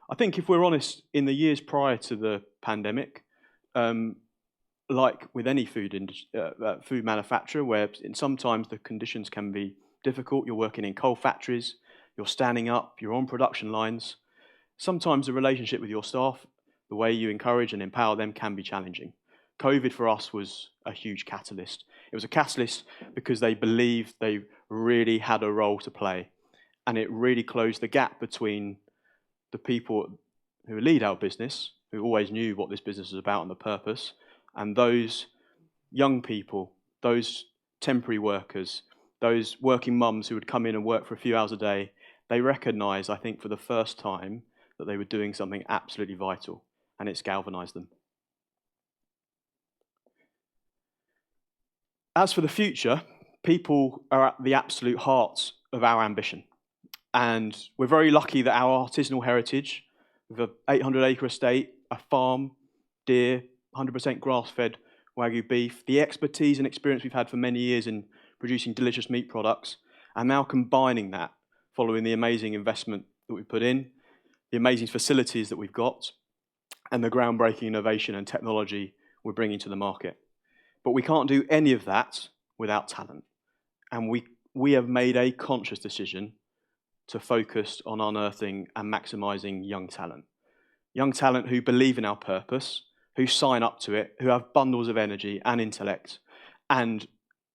I think if we're honest, in the years prior to the pandemic, like with any food manufacturer, where sometimes the conditions can be difficult, you're working in coal factories, you're standing up, you're on production lines, sometimes the relationship with your staff, the way you encourage and empower them can be challenging. COVID for us was a huge catalyst. It was a catalyst because they believed they really had a role to play. And it really closed the gap between the people who lead our business, who always knew what this business was about and the purpose, and those young people, those temporary workers, those working mums who would come in and work for a few hours a day. They recognised, I think, for the first time that they were doing something absolutely vital, and it's galvanised them. As for the future, people are at the absolute heart of our ambition. And we're very lucky that our artisanal heritage, with an 800-acre estate, a farm, deer, 100% grass-fed Wagyu beef, the expertise and experience we've had for many years in producing delicious meat products, and now combining that following the amazing investment that we've put in, the amazing facilities that we've got, and the groundbreaking innovation and technology we're bringing to the market. But we can't do any of that without talent. And we have made a conscious decision to focus on unearthing and maximising young talent. Young talent who believe in our purpose, who sign up to it, who have bundles of energy and intellect, and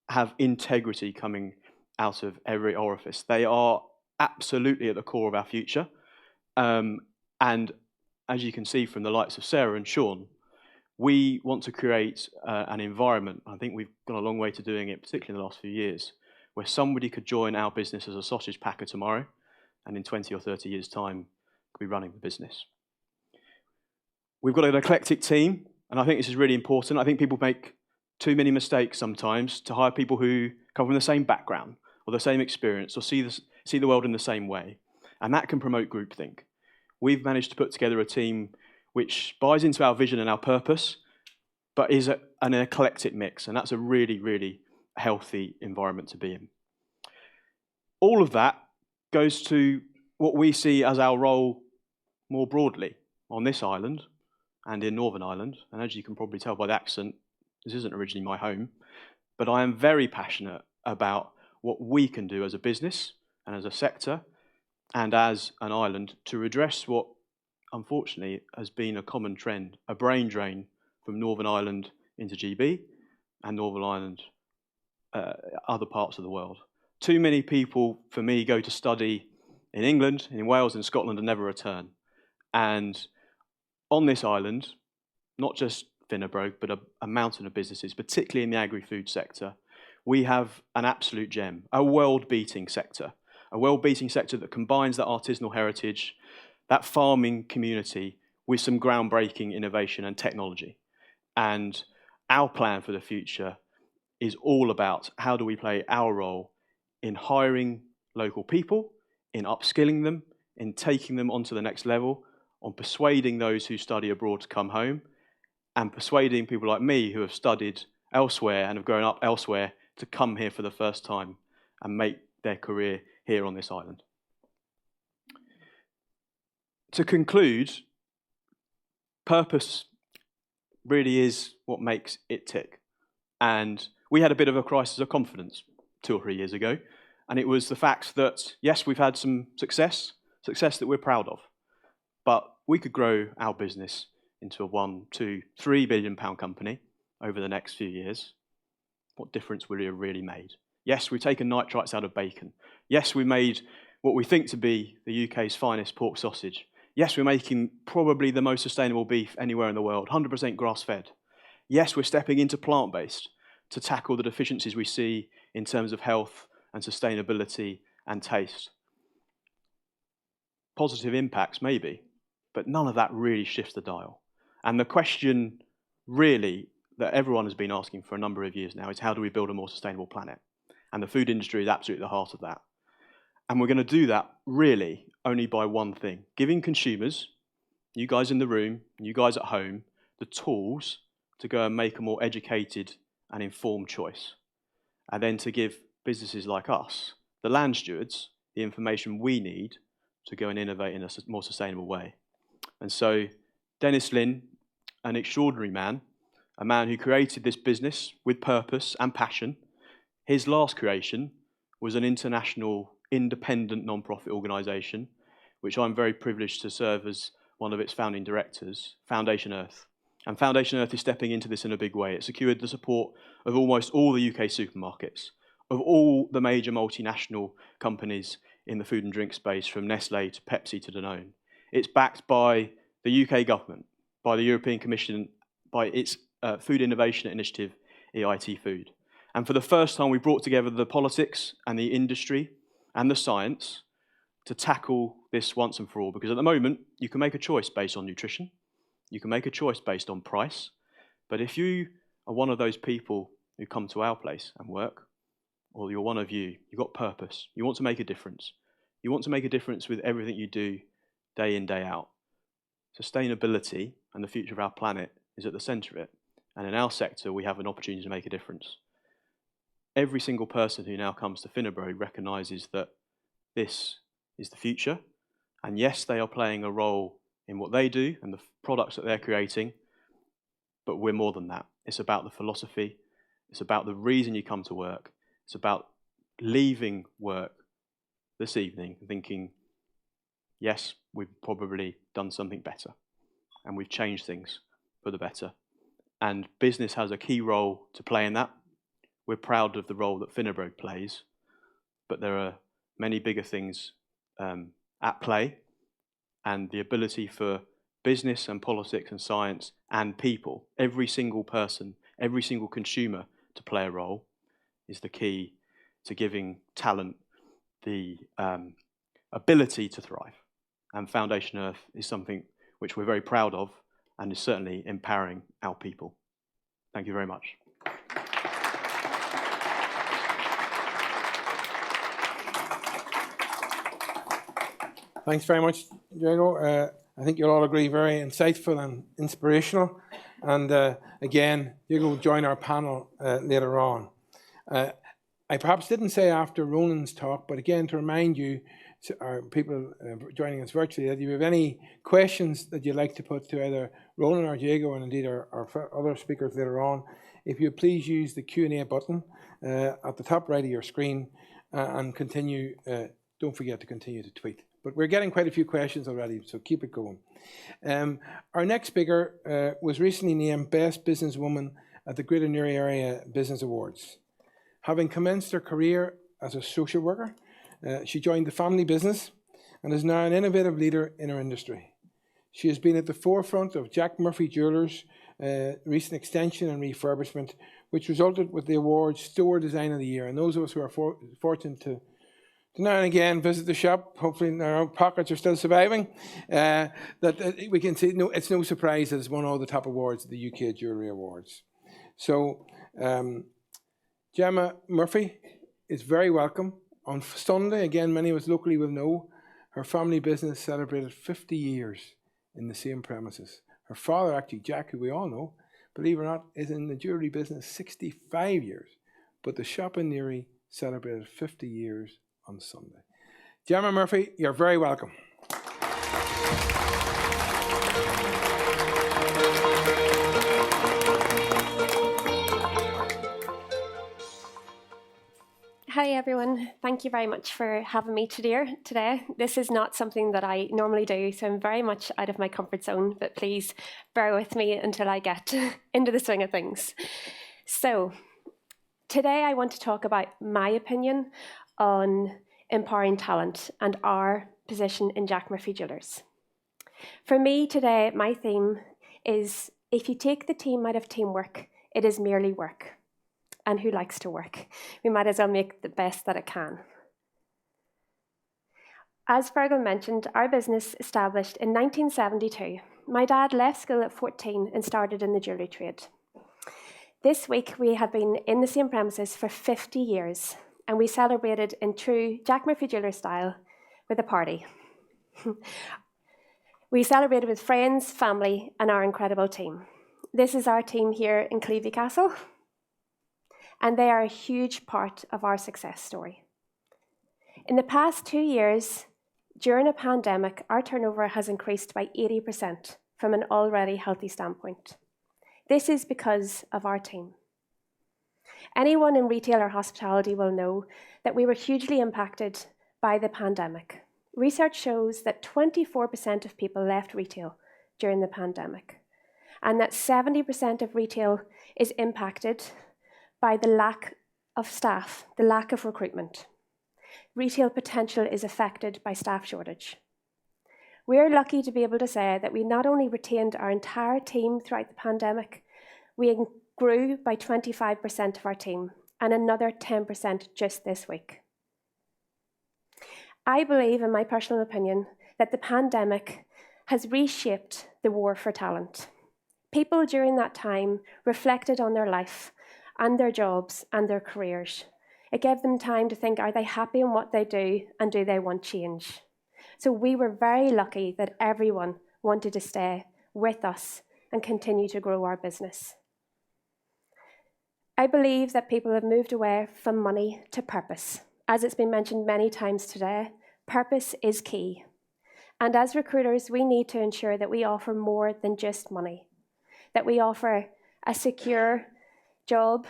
have integrity coming out of every orifice. They are absolutely at the core of our future. And as you can see from the likes of Sarah and Sean, we want to create an environment, I think we've gone a long way to doing it, particularly in the last few years, where somebody could join our business as a sausage packer tomorrow, and in 20 or 30 years' time, could be running the business. We've got an eclectic team, and I think this is really important. I think people make too many mistakes sometimes to hire people who come from the same background, or the same experience, or see the world in the same way, and that can promote groupthink. We've managed to put together a team which buys into our vision and our purpose, but is an eclectic mix, and that's a really, really healthy environment to be in. All of that goes to what we see as our role more broadly on this island and in Northern Ireland, and as you can probably tell by the accent, this isn't originally my home, but I am very passionate about what we can do as a business and as a sector and as an island to redress what unfortunately has been a common trend, a brain drain from Northern Ireland into GB and Northern Ireland, other parts of the world. Too many people, for me, go to study in England, in Wales, in Scotland, and never return. And on this island, not just Finnebrogue, but a mountain of businesses, particularly in the agri-food sector, we have an absolute gem, a world-beating sector that combines that artisanal heritage, that farming community, with some groundbreaking innovation and technology. And our plan for the future is all about how do we play our role in hiring local people, in upskilling them, in taking them onto the next level, on persuading those who study abroad to come home, and persuading people like me who have studied elsewhere and have grown up elsewhere to come here for the first time and make their career here on this island. To conclude, purpose really is what makes it tick. And we had a bit of a crisis of confidence 2 or 3 years ago, and it was the fact that, yes, we've had some success that we're proud of, but we could grow our business into a 1, 2, 3 billion pound company over the next few years. What difference would it have really made? Yes, we've taken nitrites out of bacon. Yes, we made what we think to be the UK's finest pork sausage. Yes, we're making probably the most sustainable beef anywhere in the world, 100% grass-fed. Yes, we're stepping into plant-based to tackle the deficiencies we see in terms of health and sustainability and taste. Positive impacts, maybe, but none of that really shifts the dial. And the question really that everyone has been asking for a number of years now is, how do we build a more sustainable planet? And the food industry is absolutely at the heart of that. And we're going to do that really only by one thing: giving consumers, you guys in the room, you guys at home, the tools to go and make a more educated and informed choice. And then to give businesses like us, the land stewards, the information we need to go and innovate in a more sustainable way. And so Dennis Lynn, an extraordinary man, a man who created this business with purpose and passion. His last creation was an international independent non-profit organisation, which I'm very privileged to serve as one of its founding directors, Foundation Earth. And Foundation Earth is stepping into this in a big way. It secured the support of almost all the UK supermarkets, of all the major multinational companies in the food and drink space, from Nestlé to Pepsi to Danone. It's backed by the UK government, by the European Commission, by its Food Innovation Initiative, EIT Food. And for the first time, we brought together the politics and the industry and the science to tackle this once and for all. Because at the moment, you can make a choice based on nutrition, you can make a choice based on price, but if you are one of those people who come to our place and work, or you're one of you've got purpose, you want to make a difference. You want to make a difference with everything you do day in, day out. Sustainability and the future of our planet is at the centre of it. And in our sector, we have an opportunity to make a difference. Every single person who now comes to Finnebrogue recognises that this is the future. And yes, they are playing a role in what they do and the products that they're creating, but we're more than that. It's about the philosophy. It's about the reason you come to work. It's about leaving work this evening thinking, yes, we've probably done something better and we've changed things for the better. And business has a key role to play in that. We're proud of the role that Finnebrogue plays, but there are many bigger things at play, and the ability for business and politics and science and people, every single person, every single consumer, to play a role is the key to giving talent the ability to thrive. And Foundation Earth is something which we're very proud of and is certainly empowering our people. Thank you very much. Thanks very much, Diego. I think you'll all agree, very insightful and inspirational. And again, Diego will join our panel later on. I perhaps didn't say after Ronan's talk, but again, to remind you, our people joining us virtually, that if you have any questions that you'd like to put to either Ronan or Diego, and indeed our other speakers later on, if you please use the Q&A button at the top right of your screen and continue, don't forget to continue to tweet. But we're getting quite a few questions already, so keep it going. Our next speaker was recently named Best Businesswoman at the Greater Newry Area Business Awards. Having commenced her career as a social worker, she joined the family business and is now an innovative leader in her industry. She has been at the forefront of Jack Murphy Jewellers' recent extension and refurbishment, which resulted with the award Store Design of the Year. And those of us who are fortunate to now and again visit the shop, hopefully our own pockets are still surviving, we can see it's no surprise that it's won all the top awards at the UK Jewellery Awards. So Gemma Murphy is very welcome. On Sunday, again, many of us locally will know, her family business celebrated 50 years in the same premises. Her father, actually, Jack, who we all know, believe it or not, is in the jewellery business 65 years. But the shop in Newry celebrated 50 years on Sunday. Gemma Murphy, you're very welcome. Hi everyone, thank you very much for having me today. This is not something that I normally do, so I'm very much out of my comfort zone, but please bear with me until I get into the swing of things. So, today I want to talk about my opinion on empowering talent and our position in Jack Murphy Jewellers. For me today, my theme is, if you take the team out of teamwork, it is merely work. And who likes to work? We might as well make the best that it can. As Fergal mentioned, our business established in 1972. My dad left school at 14 and started in the jewellery trade. This week we have been in the same premises for 50 years, and we celebrated in true Jack Murphy Jeweller style with a party. We celebrated with friends, family, and our incredible team. This is our team here in Killeavy Castle, and they are a huge part of our success story. In the past 2 years, during a pandemic, our turnover has increased by 80% from an already healthy standpoint. This is because of our team. Anyone in retail or hospitality will know that we were hugely impacted by the pandemic. Research shows that 24% of people left retail during the pandemic, and that 70% of retail is impacted by the lack of staff, the lack of recruitment. Retail potential is affected by staff shortage. We're lucky to be able to say that we not only retained our entire team throughout the pandemic, we grew by 25% of our team, and another 10% just this week. I believe, in my personal opinion, that the pandemic has reshaped the war for talent. People during that time reflected on their life and their jobs and their careers. It gave them time to think, are they happy in what they do, and do they want change? So we were very lucky that everyone wanted to stay with us and continue to grow our business. I believe that people have moved away from money to purpose. As it's been mentioned many times today, purpose is key. And as recruiters, we need to ensure that we offer more than just money, that we offer a secure job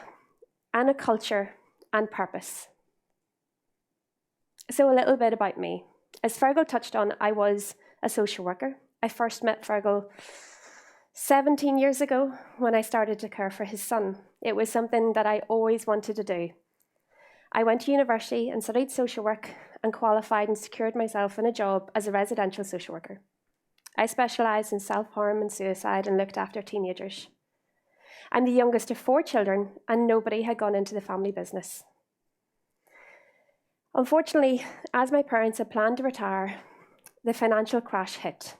and a culture and purpose. So a little bit about me. As Fergal touched on, I was a social worker. I first met Fergal 17 years ago when I started to care for his son. It was something that I always wanted to do. I went to university and studied social work and qualified and secured myself in a job as a residential social worker. I specialised in self-harm and suicide and looked after teenagers. I'm the youngest of 4 children, and nobody had gone into the family business. Unfortunately, as my parents had planned to retire, the financial crash hit.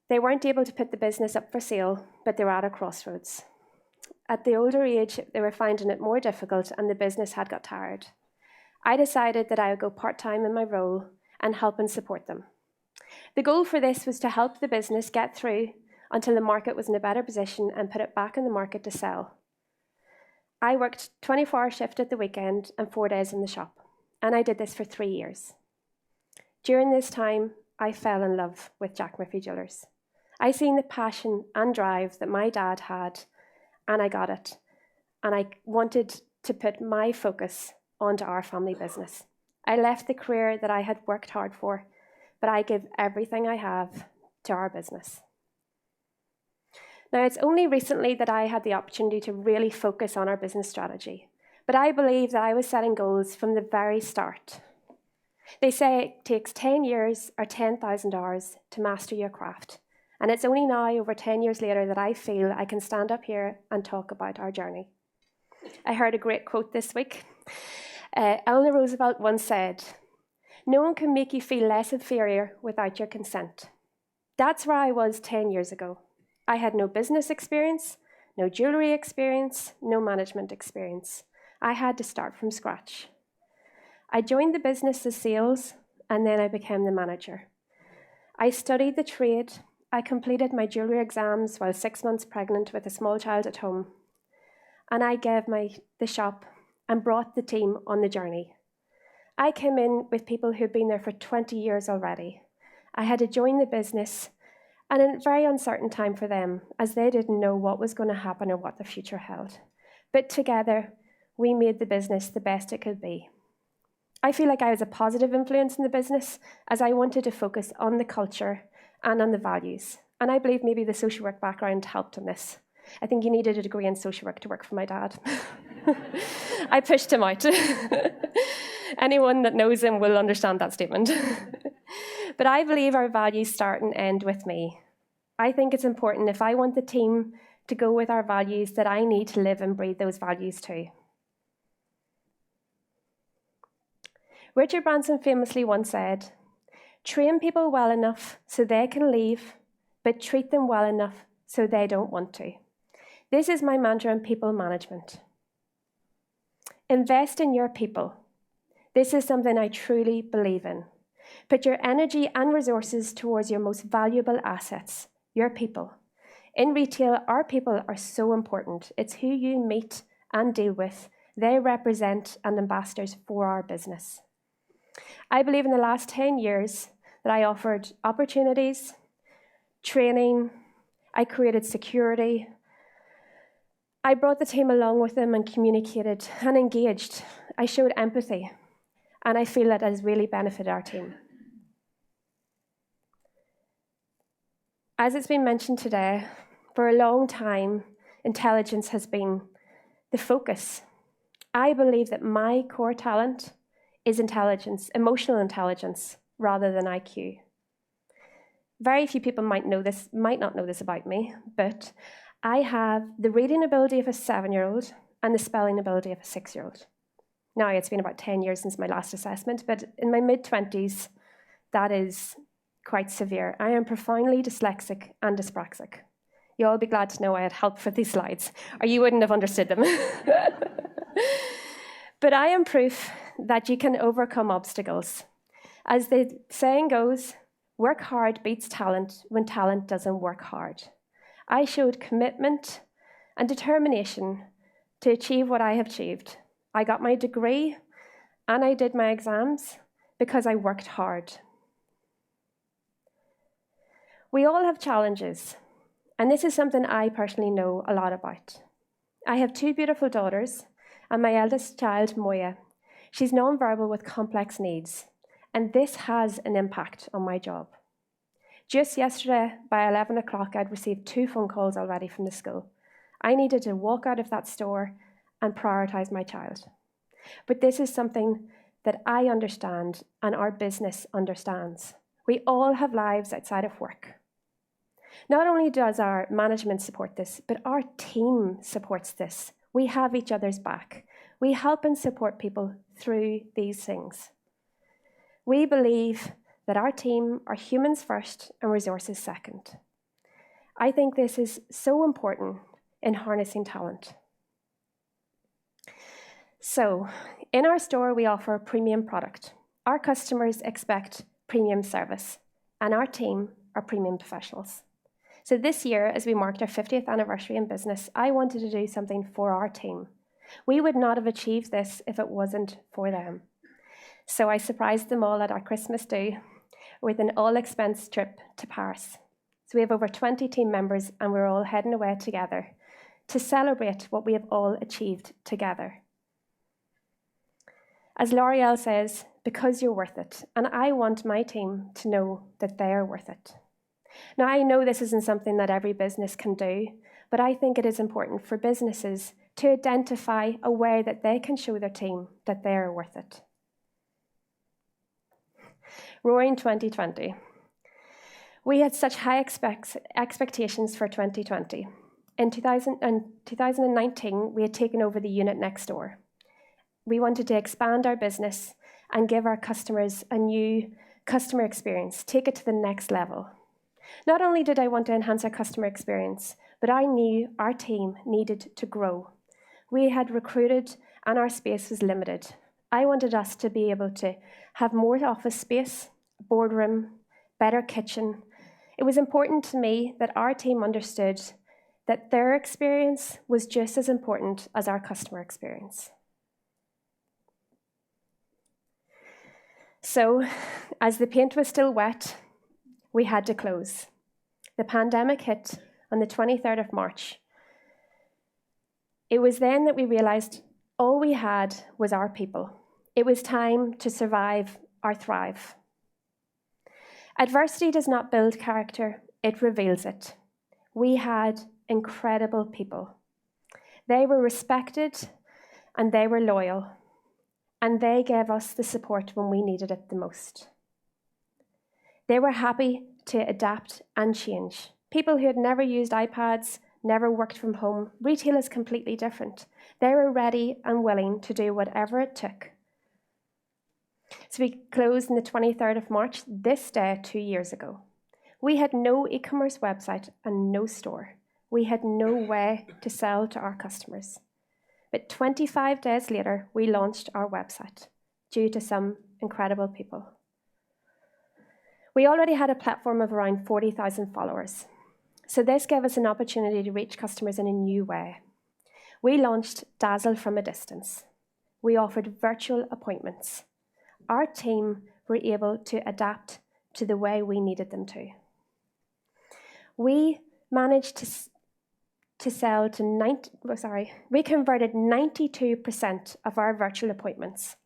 They weren't able to put the business up for sale, but they were at a crossroads. At the older age, they were finding it more difficult, and the business had got tired. I decided that I would go part-time in my role and help and support them. The goal for this was to help the business get through until the market was in a better position and put it back in the market to sell. I worked 24-hour shift at the weekend and 4 days in the shop, and I did this for 3 years. During this time, I fell in love with Jack Murphy Jewellers. I seen the passion and drive that my dad had, and I got it. And I wanted to put my focus onto our family business. I left the career that I had worked hard for, but I give everything I have to our business. Now, it's only recently that I had the opportunity to really focus on our business strategy, but I believe that I was setting goals from the very start. They say it takes 10 years or 10,000 hours to master your craft. And it's only now, over 10 years later, that I feel I can stand up here and talk about our journey. I heard a great quote this week. Eleanor Roosevelt once said, "No one can make you feel less inferior without your consent." That's where I was 10 years ago. I had no business experience, no jewellery experience, no management experience. I had to start from scratch. I joined the business as sales, and then I became the manager. I studied the trade. I completed my jewellery exams while 6 months pregnant with a small child at home. And I gave the shop and brought the team on the journey. I came in with people who'd been there for 20 years already. I had to join the business, and a very uncertain time for them, as they didn't know what was going to happen or what the future held. But together, we made the business the best it could be. I feel like I was a positive influence in the business, as I wanted to focus on the culture and on the values. And I believe maybe the social work background helped in this. I think you needed a degree in social work to work for my dad. I pushed him out. Anyone that knows him will understand that statement. But I believe our values start and end with me. I think it's important, if I want the team to go with our values, that I need to live and breathe those values too. Richard Branson famously once said, "Train people well enough so they can leave, but treat them well enough so they don't want to." This is my mantra in people management. Invest in your people. This is something I truly believe in. Put your energy and resources towards your most valuable assets, your people. In retail, our people are so important. It's who you meet and deal with. They represent and ambassadors for our business. I believe in the last 10 years that I offered opportunities, training, I created security. I brought the team along with them and communicated and engaged. I showed empathy, and I feel that has really benefited our team. As it's been mentioned today, for a long time, intelligence has been the focus. I believe that my core talent is intelligence, emotional intelligence, rather than IQ. Very few people might not know this about me, but I have the reading ability of a 7-year-old and the spelling ability of a 6-year-old. Now, it's been about 10 years since my last assessment, but in my mid-20s, that is quite severe. I am profoundly dyslexic and dyspraxic. You'll all be glad to know I had help for these slides, or you wouldn't have understood them. But I am proof that you can overcome obstacles. As the saying goes, work hard beats talent when talent doesn't work hard. I showed commitment and determination to achieve what I have achieved. I got my degree and I did my exams because I worked hard. We all have challenges, and this is something I personally know a lot about. I have 2 beautiful daughters, and my eldest child, Moya, she's nonverbal with complex needs, and this has an impact on my job. Just yesterday, by 11 o'clock, I'd received 2 phone calls already from the school. I needed to walk out of that store and prioritise my child. But this is something that I understand and our business understands. We all have lives outside of work. Not only does our management support this, but our team supports this. We have each other's back. We help and support people through these things. We believe that our team are humans first and resources second. I think this is so important in harnessing talent. So, in our store, we offer a premium product. Our customers expect premium service, and our team are premium professionals. So this year, as we marked our 50th anniversary in business, I wanted to do something for our team. We would not have achieved this if it wasn't for them. So I surprised them all at our Christmas do with an all-expense trip to Paris. So we have over 20 team members, and we're all heading away together to celebrate what we have all achieved together. As L'Oreal says, because you're worth it, and I want my team to know that they are worth it. Now, I know this isn't something that every business can do, but I think it is important for businesses to identify a way that they can show their team that they are worth it. Roaring 2020. We had such high expectations for 2020. In 2019, we had taken over the unit next door. We wanted to expand our business and give our customers a new customer experience, take it to the next level. Not only did I want to enhance our customer experience, but I knew our team needed to grow. We had recruited and our space was limited. I wanted us to be able to have more office space, boardroom, better kitchen. It was important to me that our team understood that their experience was just as important as our customer experience. So, as the paint was still wet, we had to close. The pandemic hit on the 23rd of March. It was then that we realized all we had was our people. It was time to survive or thrive. Adversity does not build character, it reveals it. We had incredible people. They were respected and they were loyal, and they gave us the support when we needed it the most. They were happy to adapt and change. People who had never used iPads, never worked from home. Retail is completely different. They were ready and willing to do whatever it took. So we closed on the 23rd of March, this day 2 years ago. We had no e-commerce website and no store. We had no way to sell to our customers. But 25 days later, we launched our website due to some incredible people. We already had a platform of around 40,000 followers. So this gave us an opportunity to reach customers in a new way. We launched Dazzle from a distance. We offered virtual appointments. Our team were able to adapt to the way we needed them to. We managed to sell to we converted 92% of our virtual appointments.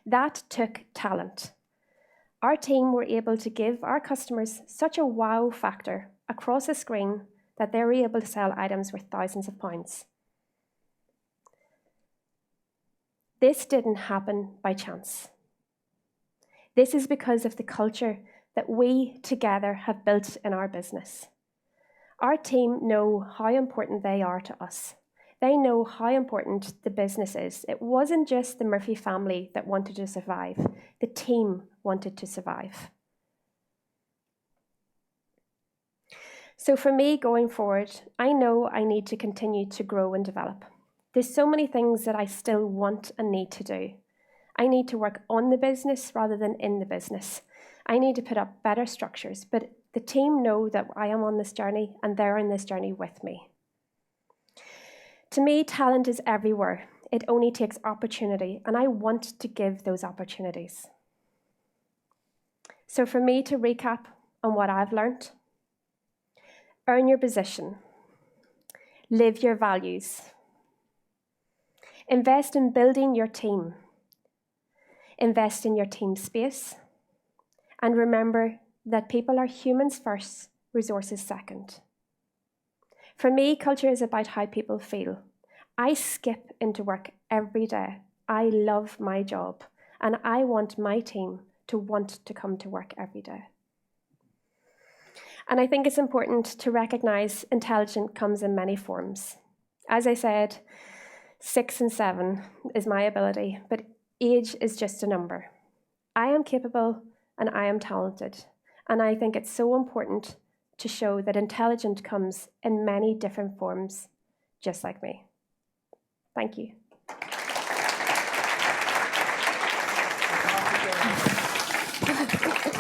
That took talent. Our team were able to give our customers such a wow factor across a screen that they were able to sell items worth thousands of pounds. This didn't happen by chance. This is because of the culture that we together have built in our business. Our team know how important they are to us. They know how important the business is. It wasn't just the Murphy family that wanted to survive. The team wanted to survive. So for me going forward, I know I need to continue to grow and develop. There's so many things that I still want and need to do. I need to work on the business rather than in the business. I need to put up better structures, but the team know that I am on this journey and they're on this journey with me. To me, talent is everywhere. It only takes opportunity, and I want to give those opportunities. So for me to recap on what I've learned, earn your position, live your values, invest in building your team, invest in your team space, and remember that people are humans first, resources second. For me, culture is about how people feel. I skip into work every day. I love my job, and I want my team to want to come to work every day. And I think it's important to recognise intelligence comes in many forms. As I said, 6 and 7 is my ability, but age is just a number. I am capable and I am talented. And I think it's so important to show that intelligence comes in many different forms, just like me. Thank you.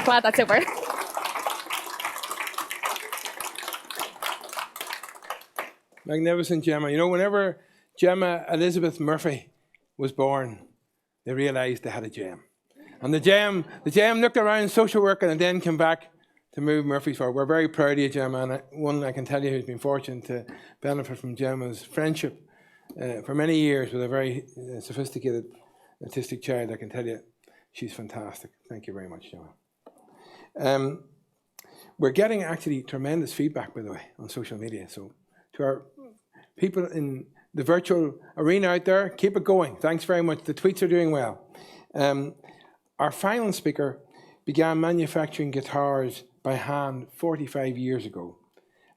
Glad that's over. Magnificent, Gemma. You know, whenever Gemma Elizabeth Murphy was born, they realised they had a gem. And the gem looked around social work and then came back to move Murphy's forward. We're very proud of you, Gemma, and one I can tell you who's been fortunate to benefit from Gemma's friendship for many years with a very sophisticated autistic child. I can tell you she's fantastic. Thank you very much, Gemma. We're getting actually tremendous feedback, by the way, on social media. So to our people in the virtual arena out there, keep it going. Thanks very much. The tweets are doing well. Our final speaker began manufacturing guitars by hand 45 years ago.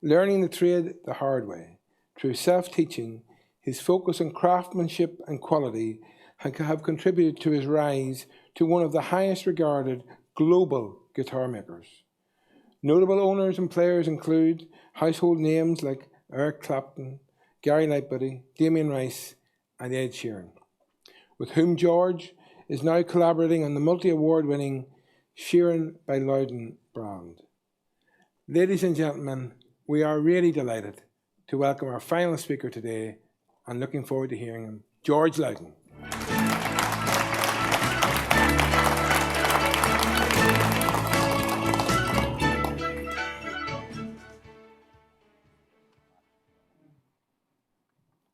Learning the trade the hard way, through self-teaching, his focus on craftsmanship and quality have contributed to his rise to one of the highest regarded global guitar makers. Notable owners and players include household names like Eric Clapton, Gary Lightbody, Damien Rice, and Ed Sheeran, with whom George is now collaborating on the multi-award-winning Sheeran by Loudon brand. Ladies and gentlemen, we are really delighted to welcome our final speaker today and looking forward to hearing him, George Loudon.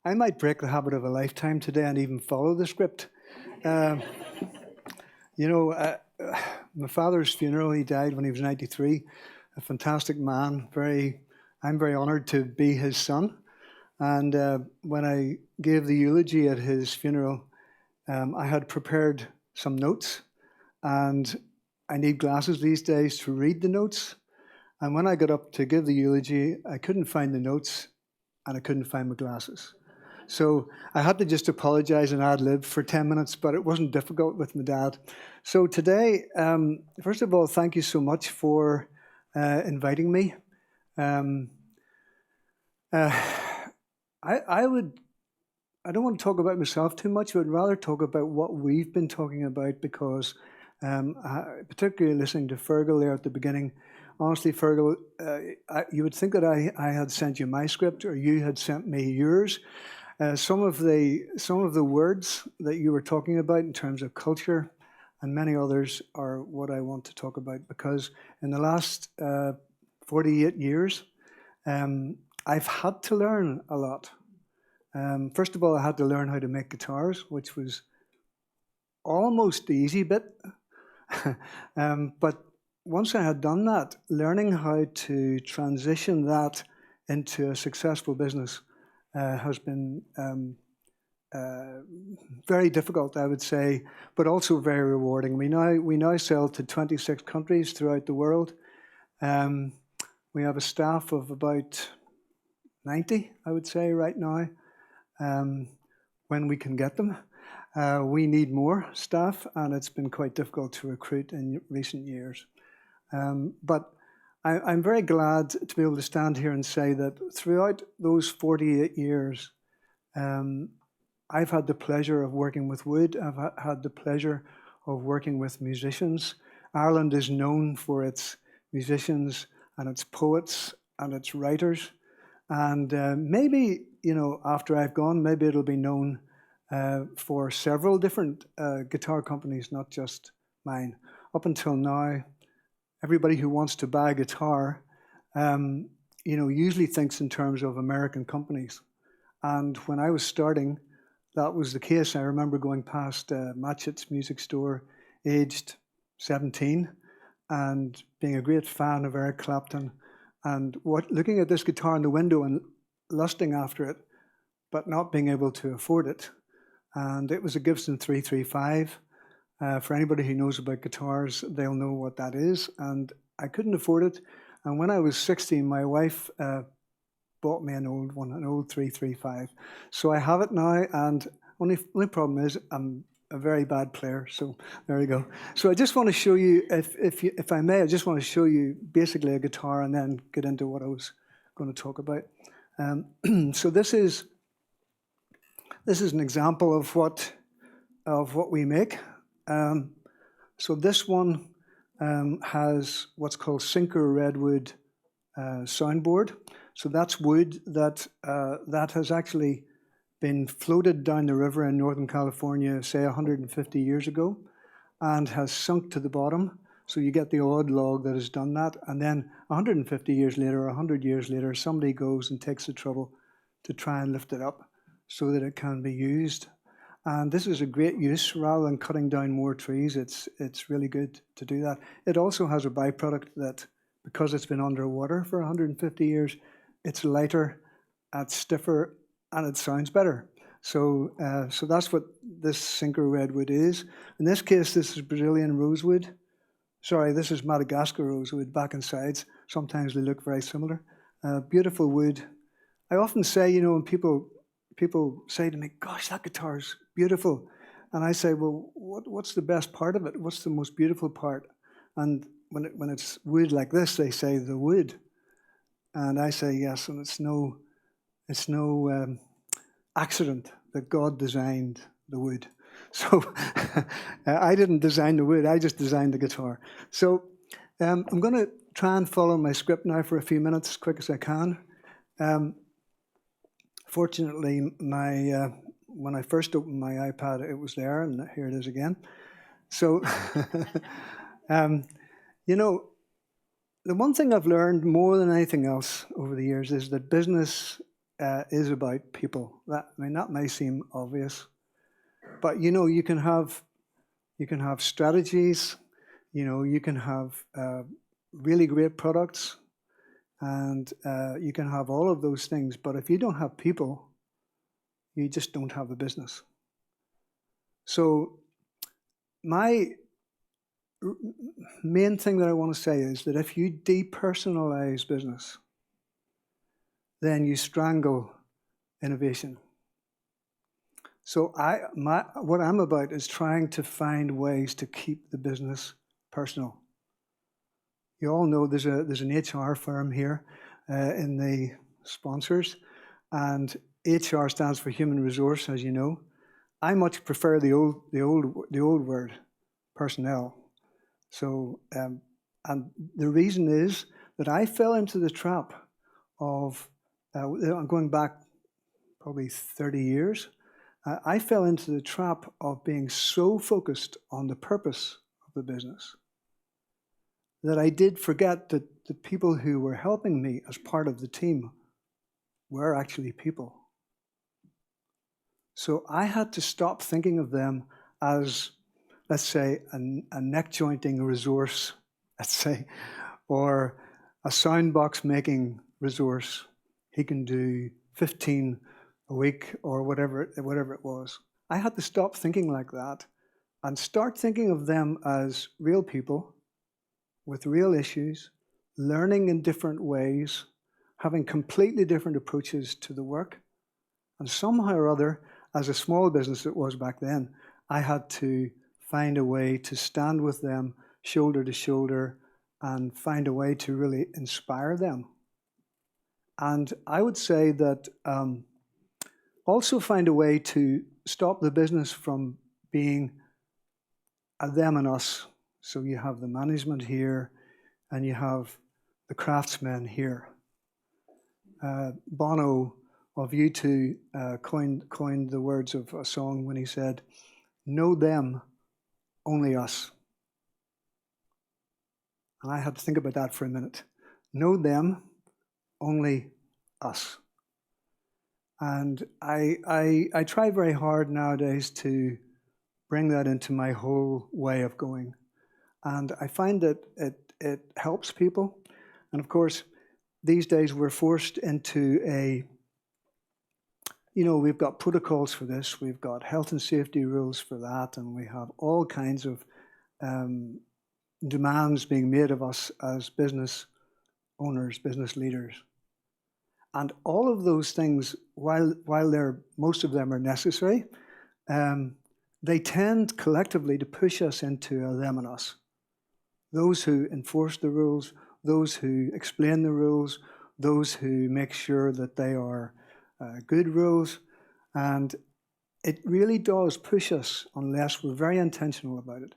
I might break the habit of a lifetime today and even follow the script. My father's funeral, he died when he was 93, a fantastic man. I'm very honoured to be his son. And when I gave the eulogy at his funeral, I had prepared some notes, and I need glasses these days to read the notes. And when I got up to give the eulogy, I couldn't find the notes and I couldn't find my glasses. So I had to just apologise and ad-lib for 10 minutes, but it wasn't difficult with my dad. So today, first of all, thank you so much for inviting me. I don't want to talk about myself too much. I would rather talk about what we've been talking about, because particularly listening to Fergal there at the beginning, honestly, Fergal, you would think that I had sent you my script or you had sent me yours. Some of the words that you were talking about in terms of culture and many others are what I want to talk about, because in the last 48 years, I've had to learn a lot. First of all, I had to learn how to make guitars, which was almost the easy bit. But once I had done that, learning how to transition that into a successful business has been very difficult, I would say, but also very rewarding. We now sell to 26 countries throughout the world. We have a staff of about 90, I would say, right now, when we can get them. We need more staff, and it's been quite difficult to recruit in recent years. But I'm very glad to be able to stand here and say that throughout those 48 years, I've had the pleasure of working with wood. I've had the pleasure of working with musicians. Ireland is known for its musicians and its poets and its writers. And maybe, after I've gone, maybe it'll be known for several different guitar companies, not just mine. Up until now, everybody who wants to buy a guitar, usually thinks in terms of American companies. And when I was starting, that was the case. I remember going past Matchett's music store, aged 17, and being a great fan of Eric Clapton, and looking at this guitar in the window and lusting after it, but not being able to afford it. And it was a Gibson 335. For anybody who knows about guitars, they'll know what that is. And I couldn't afford it. And when I was 16, my wife bought me an old 335. So I have it now, and only problem is I'm a very bad player. So there you go. So I just want to show you, if I may, I just want to show you basically a guitar and then get into what I was going to talk about. So this is an example of what we make. So this one has what's called sinker redwood soundboard. So that's wood that has actually been floated down the river in Northern California, say 150 years ago, and has sunk to the bottom. So you get the odd log that has done that, and then 150 years later, 100 years later, somebody goes and takes the trouble to try and lift it up so that it can be used. And this is a great use. Rather than cutting down more trees, it's really good to do that. It also has a byproduct that, because it's been underwater for 150 years, it's lighter, it's stiffer, and it sounds better. So that's what this sinker redwood is. In this case, this is Brazilian rosewood. Sorry, this is Madagascar rosewood, back and sides. Sometimes they look very similar. Beautiful wood. I often say, you know, when people say to me, "Gosh, that guitar's beautiful," and I say, "Well, what's the best part of it? What's the most beautiful part?" And when it's wood like this, they say the wood, and I say yes, and it's no accident that God designed the wood. So I didn't design the wood, I just designed the guitar. So I'm going to try and follow my script now for a few minutes, as quick as I can. Fortunately, when I first opened my iPad, it was there, and here it is again. So, you know, the one thing I've learned more than anything else over the years is that business is about people. That may seem obvious, but you know, you can have strategies, you know, you can have really great products, and you can have all of those things. But if you don't have people, you just don't have a business. So my main thing that I want to say is that if you depersonalize business, then you strangle innovation. So what I'm about is trying to find ways to keep the business personal. You all know there's an HR firm here in the sponsors, and HR stands for human resource, as you know. I much prefer the old word, personnel. So, and the reason is that I fell into the trap of, I'm going back probably 30 years, I fell into the trap of being so focused on the purpose of the business that I did forget that the people who were helping me as part of the team were actually people. So I had to stop thinking of them as, let's say, a neck-jointing resource, let's say, or a soundbox making resource. He can do 15 a week or whatever it was. I had to stop thinking like that and start thinking of them as real people with real issues, learning in different ways, having completely different approaches to the work. And somehow or other, as a small business it was back then, I had to find a way to stand with them shoulder to shoulder and find a way to really inspire them. And I would say that also find a way to stop the business from being a them and us. So you have the management here and you have the craftsmen here. Bono of U2 coined the words of a song when he said, "Know them, only us." And I had to think about that for a minute. Know them, only us. And I try very hard nowadays to bring that into my whole way of going. And I find that it helps people. And of course, these days we're forced into we've got protocols for this, we've got health and safety rules for that, and we have all kinds of demands being made of us as business owners, business leaders. And all of those things, while most of them are necessary, they tend collectively to push us into a them and us. Those who enforce the rules, those who explain the rules, those who make sure that they are good rules. And it really does push us, unless we're very intentional about it,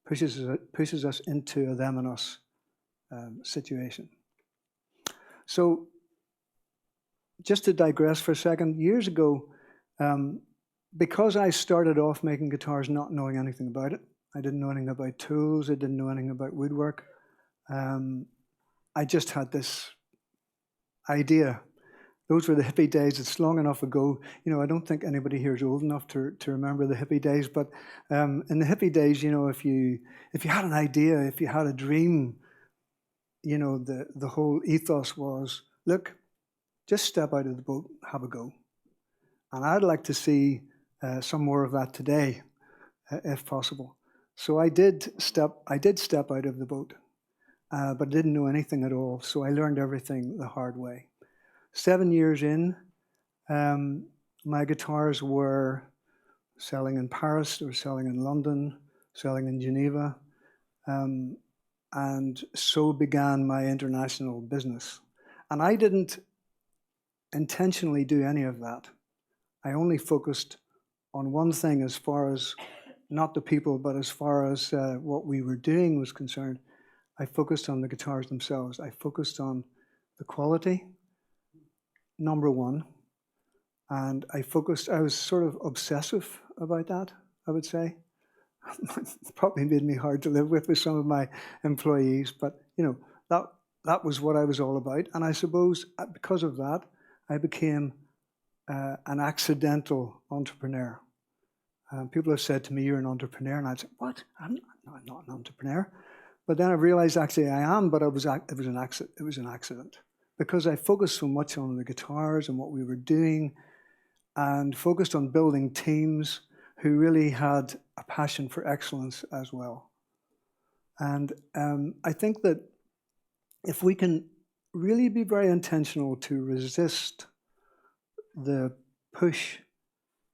pushes us into a them and us situation. So just to digress for a second, years ago, because I started off making guitars not knowing anything about it, I didn't know anything about tools, I didn't know anything about woodwork, I just had this idea. Those were the hippie days. It's long enough ago. You know, I don't think anybody here is old enough to remember the hippie days, but in the hippie days, you know, if you had an idea, if you had a dream, you know, the whole ethos was, look, just step out of the boat, have a go. And I'd like to see some more of that today, if possible. So I did step out of the boat, but didn't know anything at all. So I learned everything the hard way. 7 years in, my guitars were selling in Paris, they were selling in London, selling in Geneva, and so began my international business. And I didn't intentionally do any of that. I only focused on one thing as far as, not the people, but as far as what we were doing was concerned. I focused on the guitars themselves. I focused on the quality, number one. And I was sort of obsessive about that, I would say. It probably made me hard to live with some of my employees, but that was what I was all about. And I suppose because of that, I became an accidental entrepreneur. People have said to me, "You're an entrepreneur," and I'd say, "What? I'm not an entrepreneur." But then I realized actually I am, but it was an accident because I focused so much on the guitars and what we were doing, and focused on building teams who really had a passion for excellence as well. And I think that if we can really be very intentional to resist the push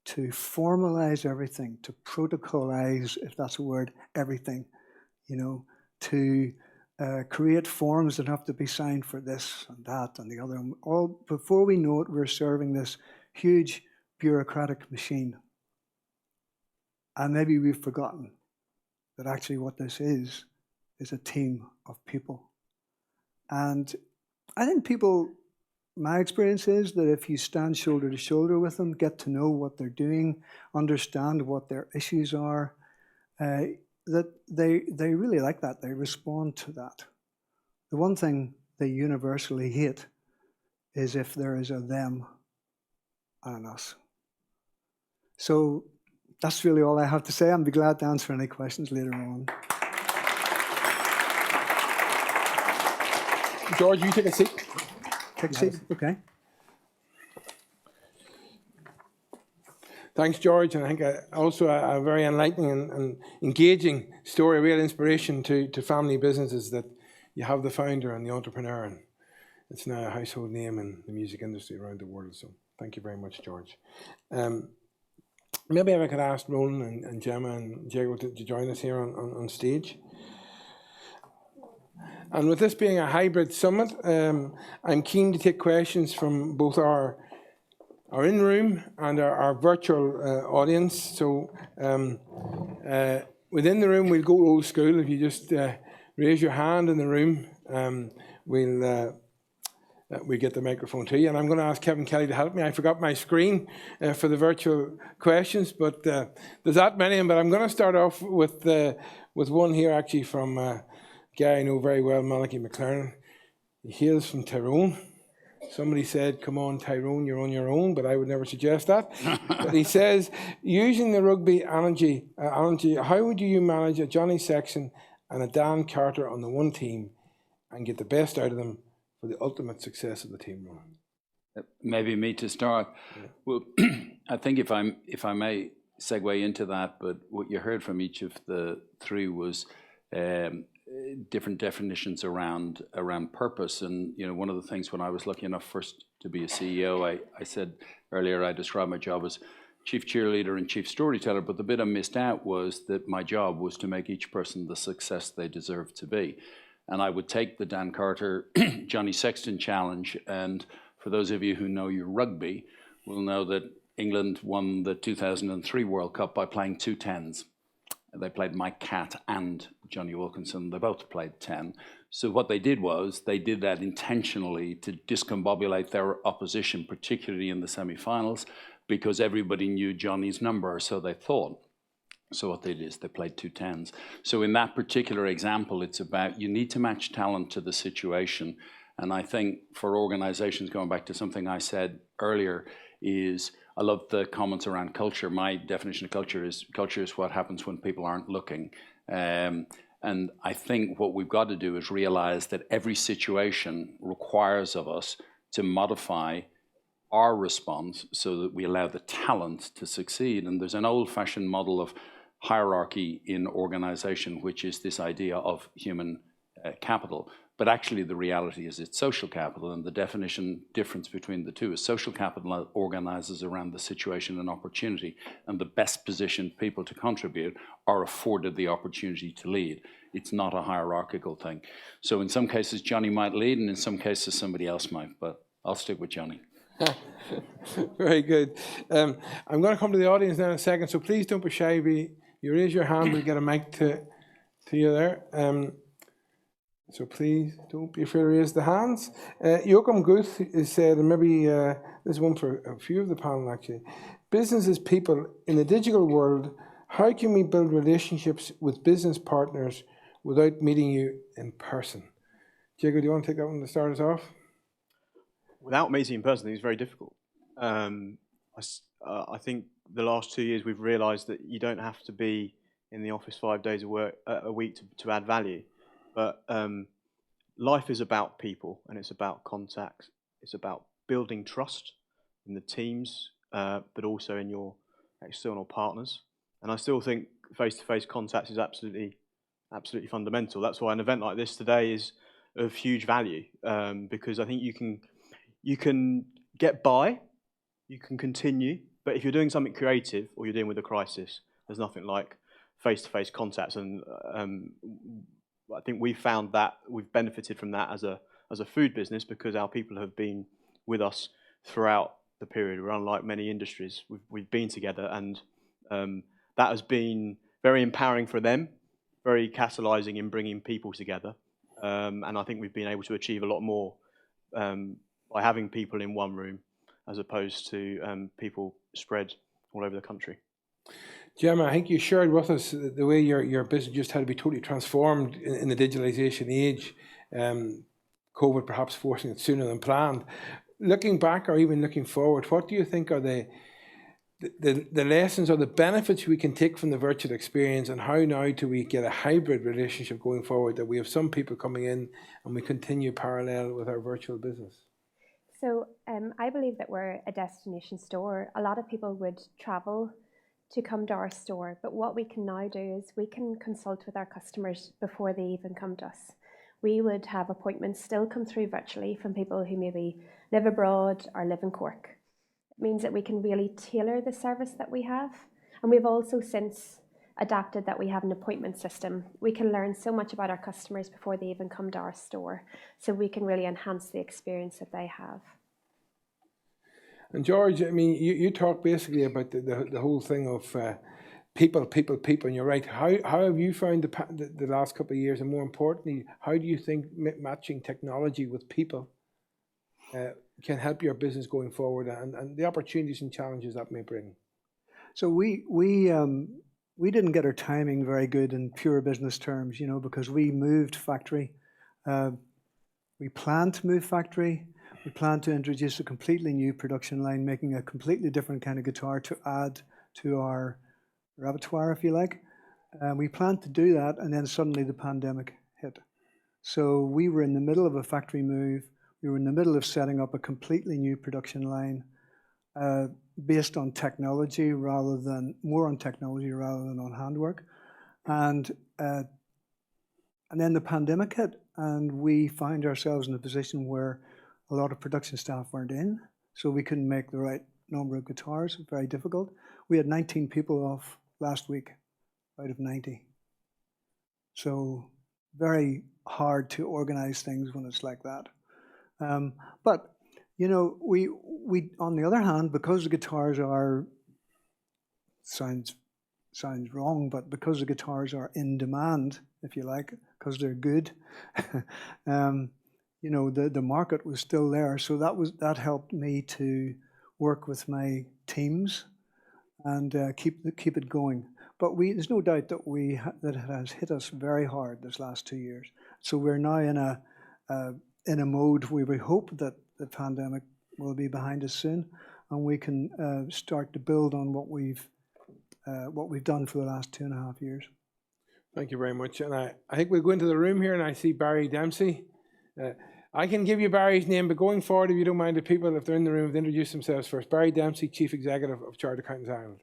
to formalize everything, to protocolize, if that's a word, everything, to create forms that have to be signed for this and that and the other. All before we know it, we're serving this huge bureaucratic machine. And maybe we've forgotten that actually what this is a team of people. And I think my experience is that if you stand shoulder to shoulder with them, get to know what they're doing, understand what their issues are, that they really like that. They respond to that. The one thing they universally hate is if there is a them and an us. So that's really all I have to say. I'll be glad to answer any questions later on. George, you take a seat. Take a seat. Okay. Thanks, George. And I think also a very enlightening and engaging story, a real inspiration to family businesses that you have the founder and the entrepreneur. And it's now a household name in the music industry around the world. So thank you very much, George. Maybe if I could ask Roland and Gemma and Diego to join us here on stage. And with this being a hybrid summit, I'm keen to take questions from both our in-room and our virtual audience. So within the room, we'll go old school. If you just raise your hand in the room, we'll get the microphone to you. And I'm going to ask Kevin Kelly to help me. I forgot my screen for the virtual questions, but there's that many. But I'm going to start off with one here actually from a guy I know very well, Malachi McLaren. He hails from Tyrone. Somebody said, "Come on, Tyrone, you're on your own," but I would never suggest that. But he says, using the rugby analogy, how would you manage a Johnny Sexton and a Dan Carter on the one team and get the best out of them for the ultimate success of the team? Maybe me to start. Yeah. Well, I think if I may segue into that, but what you heard from each of the three was different definitions around purpose. And one of the things when I was lucky enough first to be a CEO, I said earlier I described my job as chief cheerleader and chief storyteller, but the bit I missed out was that my job was to make each person the success they deserve to be. And I would take the Dan Carter, Johnny Sexton challenge, and for those of you who know your rugby will know that England won the 2003 World Cup by playing 2 10s. They played Mike Catt and Johnny Wilkinson. They both played 10. So what they did was they did that intentionally to discombobulate their opposition, particularly in the semi-finals, because everybody knew Johnny's number, so they thought. So what they did is they played 2 10s. So in that particular example, it's about you need to match talent to the situation. And I think for organizations, going back to something I said earlier, is I love the comments around culture. My definition of culture is what happens when people aren't looking. And I think what we've got to do is realize that every situation requires of us to modify our response so that we allow the talent to succeed. And there's an old-fashioned model of hierarchy in organization, which is this idea of human capital. But actually the reality is it's social capital, and the definition difference between the two is social capital organizes around the situation and opportunity, and the best positioned people to contribute are afforded the opportunity to lead. It's not a hierarchical thing. So in some cases Johnny might lead, and in some cases somebody else might, but I'll stick with Johnny. Very good. I'm going to come to the audience now in a second, so please don't be shy. You raise your hand, we'll get a mic to you there. So please don't be afraid to raise the hands. Joachim Guth has said, and maybe this is one for a few of the panel actually, business is people. In the digital world, how can we build relationships with business partners without meeting you in person? Jacob, do you want to take that one to start us off? Without meeting in person, it's very difficult. I think the last 2 years we've realised that you don't have to be in the office 5 days a week to add value. But life is about people, and it's about contacts. It's about building trust in the teams, but also in your external partners. And I still think face-to-face contact is absolutely fundamental. That's why an event like this today is of huge value, because I think you can get by, you can continue, but if you're doing something creative or you're dealing with a crisis, there's nothing like face-to-face contacts. And I think we've found that we've benefited from that as a food business, because our people have been with us throughout the period. We're unlike many industries. We've been together, and that has been very empowering for them, very catalysing in bringing people together. And I think we've been able to achieve a lot more by having people in one room as opposed to people spread all over the country. Gemma, I think you shared with us the way your business just had to be totally transformed in the digitalisation age. COVID perhaps forcing it sooner than planned. Looking back, or even looking forward, what do you think are the lessons or the benefits we can take from the virtual experience, and how now do we get a hybrid relationship going forward, that we have some people coming in and we continue parallel with our virtual business? So I believe that we're a destination store. A lot of people would travel to come to our store, but what we can now do is we can consult with our customers before they even come to us. We would have appointments still come through virtually from people who maybe live abroad or live in Cork. It means that we can really tailor the service that we have. And we've also since adapted that we have an appointment system. We can learn so much about our customers before they even come to our store, so we can really enhance the experience that they have. And George, I mean, you talk basically about the whole thing of people, and you're right. How have you found the last couple of years, and more importantly, how do you think matching technology with people can help your business going forward, and the opportunities and challenges that may bring? So we didn't get our timing very good in pure business terms, you know, because we moved factory. We planned to move factory. We planned to introduce a completely new production line, making a completely different kind of guitar to add to our repertoire, if you like. We planned to do that, and then suddenly the pandemic hit. So we were in the middle of a factory move. We were in the middle of setting up a completely new production line based on technology more on technology rather than on handwork. And then the pandemic hit, and we found ourselves in a position where a lot of production staff weren't in, so we couldn't make the right number of guitars. Very difficult. We had 19 people off last week out of 90. So very hard to organize things when it's like that. But you know, we on the other hand, because the guitars are sounds wrong, but because the guitars are in demand, if you like, because they're good, you know, the market was still there. So that helped me to work with my teams and keep it going. But there's no doubt that it has hit us very hard this last 2 years. So we're now in a mode where we hope that the pandemic will be behind us soon, and we can start to build on what we've done for the last 2.5 years. Thank you very much. And I think we'll go into the room here, and I see Barry Dempsey. I can give you Barry's name, but going forward, if you don't mind, the people, if they're in the room, they introduce themselves first. Barry Dempsey, Chief Executive of Chartered Accountants Ireland.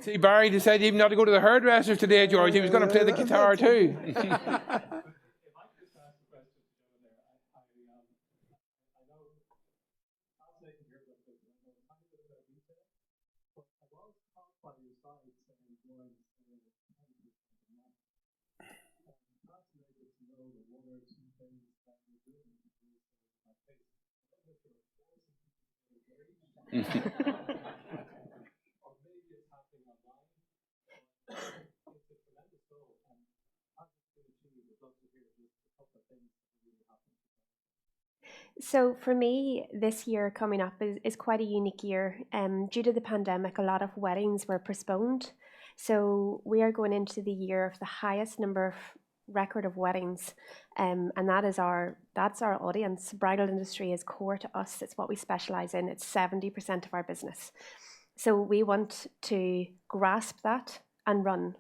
See, Barry decided even not to go to the hairdresser today, George. He was going to play the guitar too. So for me, this year coming up is quite a unique year. Due to the pandemic, a lot of weddings were postponed. So we are going into the year of the highest number of record of weddings, and that's our audience. Bridal industry is core to us. It's what we specialize in. It's 70% of our business. So we want to grasp that and run.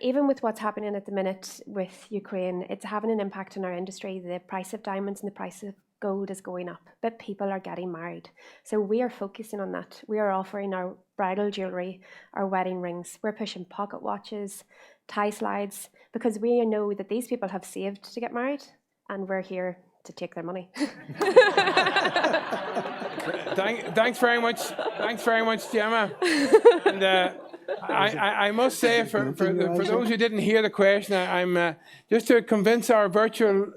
Even with what's happening at the minute with Ukraine, it's having an impact on our industry. The price of diamonds and the price of gold is going up, but people are getting married. So we are focusing on that. We are offering our bridal jewellery, our wedding rings. We're pushing pocket watches, tie slides, because we know that these people have saved to get married, and we're here to take their money. Thanks very much. Thanks very much, Gemma. And I must say, for those who didn't hear the question, I'm just to convince our virtual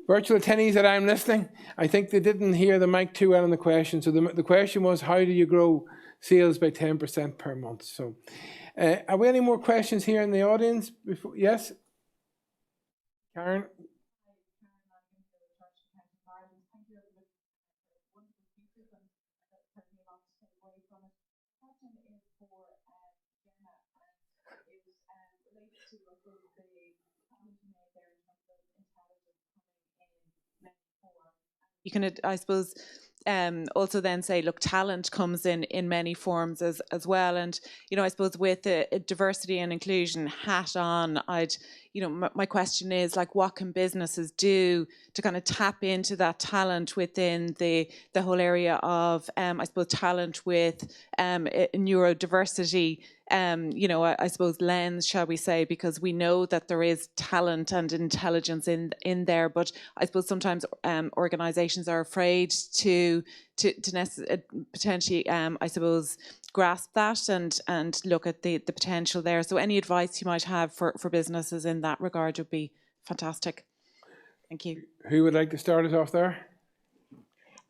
attendees that I'm listening. I think they didn't hear the mic too well in the question. So the question was, how do you grow sales by 10% per month? So are we any more questions here in the audience? Yes? Karen? You can, I suppose, also then say, look, talent comes in many forms as well. And, you know, I suppose with a diversity and inclusion hat on, my question is, like, what can businesses do to kind of tap into that talent within the whole area of, I suppose, talent with neurodiversity, I suppose lens, shall we say, because we know that there is talent and intelligence in there, but I suppose sometimes organisations are afraid to potentially, I suppose, grasp that and look at the potential there. So any advice you might have for businesses in that regard would be fantastic. Thank you. Who would like to start us off there?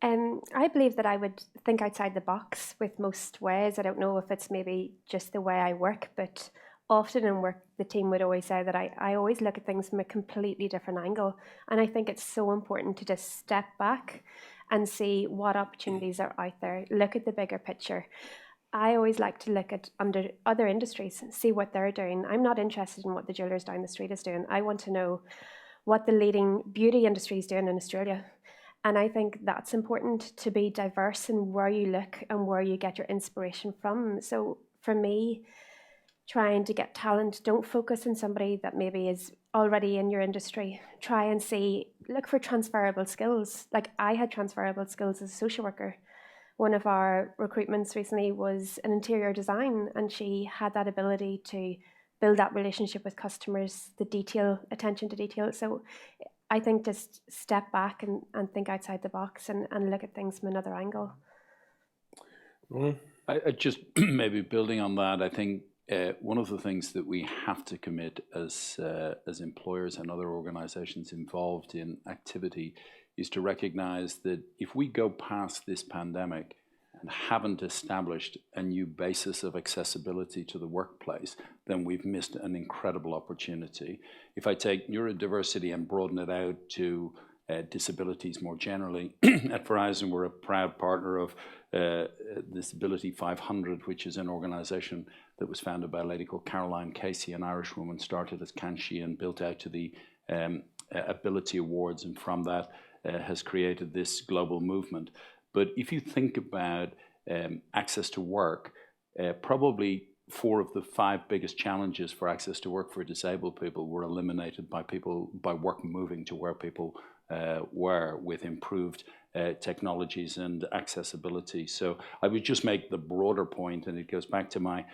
I believe that I would think outside the box with most ways. I don't know if it's maybe just the way I work, but often in work, the team would always say that I always look at things from a completely different angle. And I think it's so important to just step back and see what opportunities are out there. Look at the bigger picture. I always like to look at other industries and see what they're doing. I'm not interested in what the jewellers down the street is doing. I want to know what the leading beauty industry is doing in Australia. And I think that's important, to be diverse in where you look and where you get your inspiration from. So for me, trying to get talent, don't focus on somebody that maybe is already in your industry. Try and look for transferable skills. Like, I had transferable skills as a social worker. One of our recruitments recently was an interior design, and she had that ability to build that relationship with customers, attention to detail. So I think just step back and think outside the box and look at things from another angle. I just maybe building on that, I think one of the things that we have to commit as employers and other organisations involved in activity is to recognise that if we go past this pandemic and haven't established a new basis of accessibility to the workplace, then we've missed an incredible opportunity. If I take neurodiversity and broaden it out to disabilities more generally, at Verizon we're a proud partner of Disability 500, which is an organisation that was founded by a lady called Caroline Casey, an Irish woman, started as Canshi and built out to the Ability Awards, and from that has created this global movement. But if you think about access to work, probably 4 of the 5 biggest challenges for access to work for disabled people were eliminated by work moving to where people were with improved technologies and accessibility. So I would just make the broader point, and it goes back to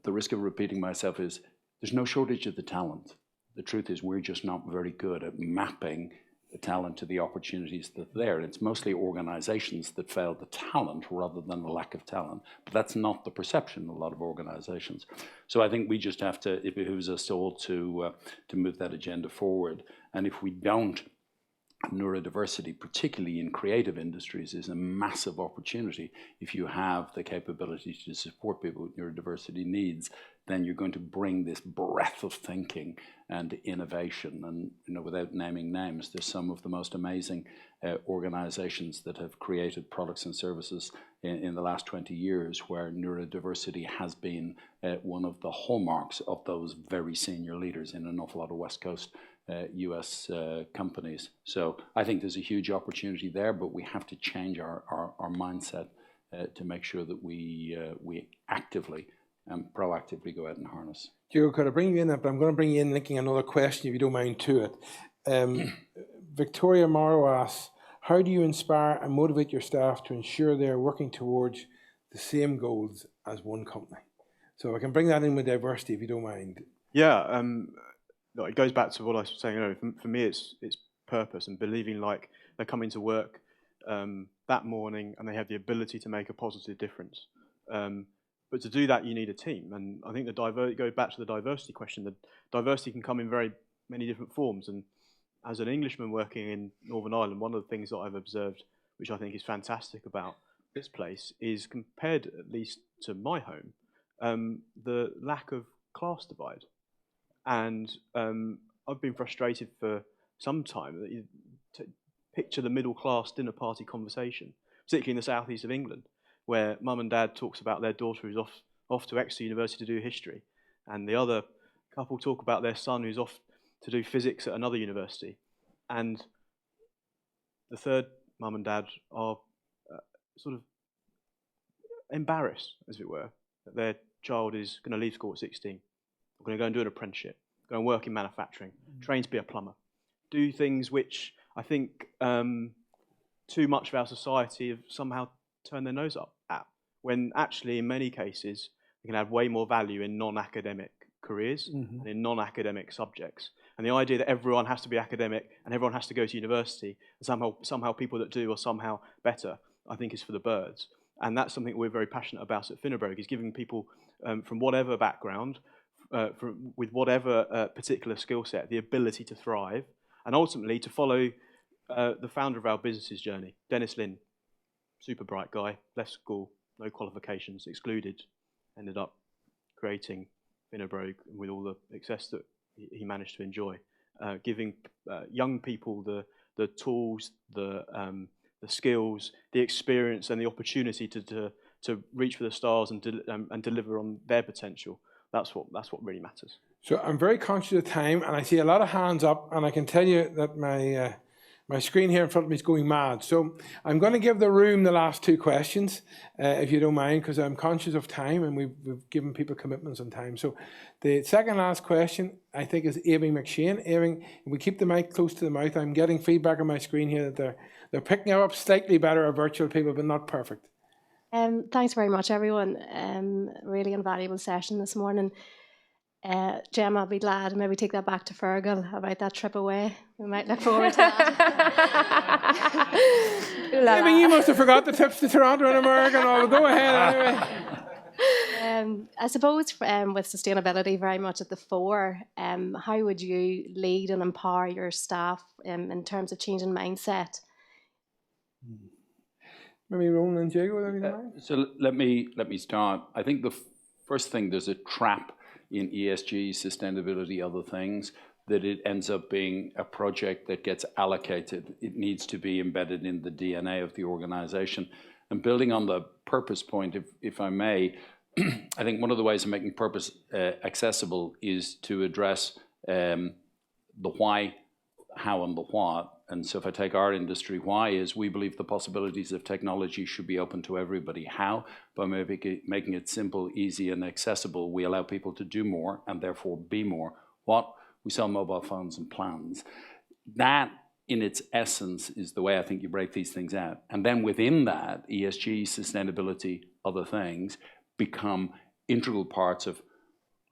the risk of repeating myself is there's no shortage of the talent. The truth is we're just not very good at mapping the talent to the opportunities that are there. And it's mostly organizations that fail the talent rather than the lack of talent. But that's not the perception in a lot of organizations. So I think we just have to, it behooves us all to move that agenda forward. And if we don't, neurodiversity, particularly in creative industries, is a massive opportunity. If you have the capability to support people with neurodiversity needs, then you're going to bring this breadth of thinking and innovation. And without naming names, there's some of the most amazing organizations that have created products and services in the last 20 years where neurodiversity has been one of the hallmarks of those very senior leaders in an awful lot of West Coast US companies. So I think there's a huge opportunity there, but we have to change our mindset to make sure that we actively and proactively go out and harness. Joe, could I bring you in, but I'm going to bring you in linking another question, if you don't mind, to it. Victoria Morrow asks, how do you inspire and motivate your staff to ensure they're working towards the same goals as one company? So I can bring that in with diversity, if you don't mind. Yeah, it goes back to what I was saying. For me, it's purpose and believing like they're coming to work that morning and they have the ability to make a positive difference. But to do that, you need a team. And I think go back to the diversity question. The diversity can come in very many different forms. And as an Englishman working in Northern Ireland, one of the things that I've observed, which I think is fantastic about this place, is compared at least to my home, the lack of class divide. And I've been frustrated for some time that you picture the middle class dinner party conversation, particularly in the southeast of England, where mum and dad talks about their daughter who's off to Exeter University to do history, and the other couple talk about their son who's off to do physics at another university, and the third mum and dad are sort of embarrassed, as it were, that their child is going to leave school at 16, going to go and do an apprenticeship, go and work in manufacturing, train to be a plumber, do things which I think too much of our society have somehow turned their nose up at, when actually in many cases they can add way more value in non-academic careers and in non-academic subjects. And the idea that everyone has to be academic and everyone has to go to university, and somehow people that do are somehow better, I think is for the birds. And that's something we're very passionate about at Finnebrog, is giving people from whatever background, with whatever particular skill set, the ability to thrive, and ultimately to follow the founder of our business's journey, Dennis Lynn. Super bright guy, left school, no qualifications, excluded, ended up creating Finnebrog with all the success that he managed to enjoy, giving young people the tools, the skills, the experience, and the opportunity to reach for the stars and deliver on their potential. That's what really matters. So I'm very conscious of time, and I see a lot of hands up, and I can tell you that my screen here in front of me is going mad. So I'm going to give the room the last two questions, if you don't mind, because I'm conscious of time and we've given people commitments on time. So the second last question, I think, is Aiming McShane. Aiming, if we keep the mic close to the mouth, I'm getting feedback on my screen here that they're picking up slightly better our virtual people, but not perfect. Thanks very much, everyone. Really invaluable session this morning. Gemma, I'll be glad to maybe take that back to Fergal about that trip away. We might look forward to that. I mean, you must have forgot the trips to Toronto and America and all. Go ahead anyway. I suppose with sustainability very much at the fore, how would you lead and empower your staff in terms of changing mindset? Maybe Ronan and Jago. So let me start. I think the first thing, there's a trap in ESG, sustainability, other things, that it ends up being a project that gets allocated. It needs to be embedded in the DNA of the organization. And building on the purpose point, if I may, I think one of the ways of making purpose accessible is to address the why, how, and the what. And so if I take our industry, why is we believe the possibilities of technology should be open to everybody. How? By making it simple, easy, and accessible, we allow people to do more and therefore be more. What? We sell mobile phones and plans. that in its essence is the way I think you break these things out. And then within that, ESG, sustainability, other things become integral parts of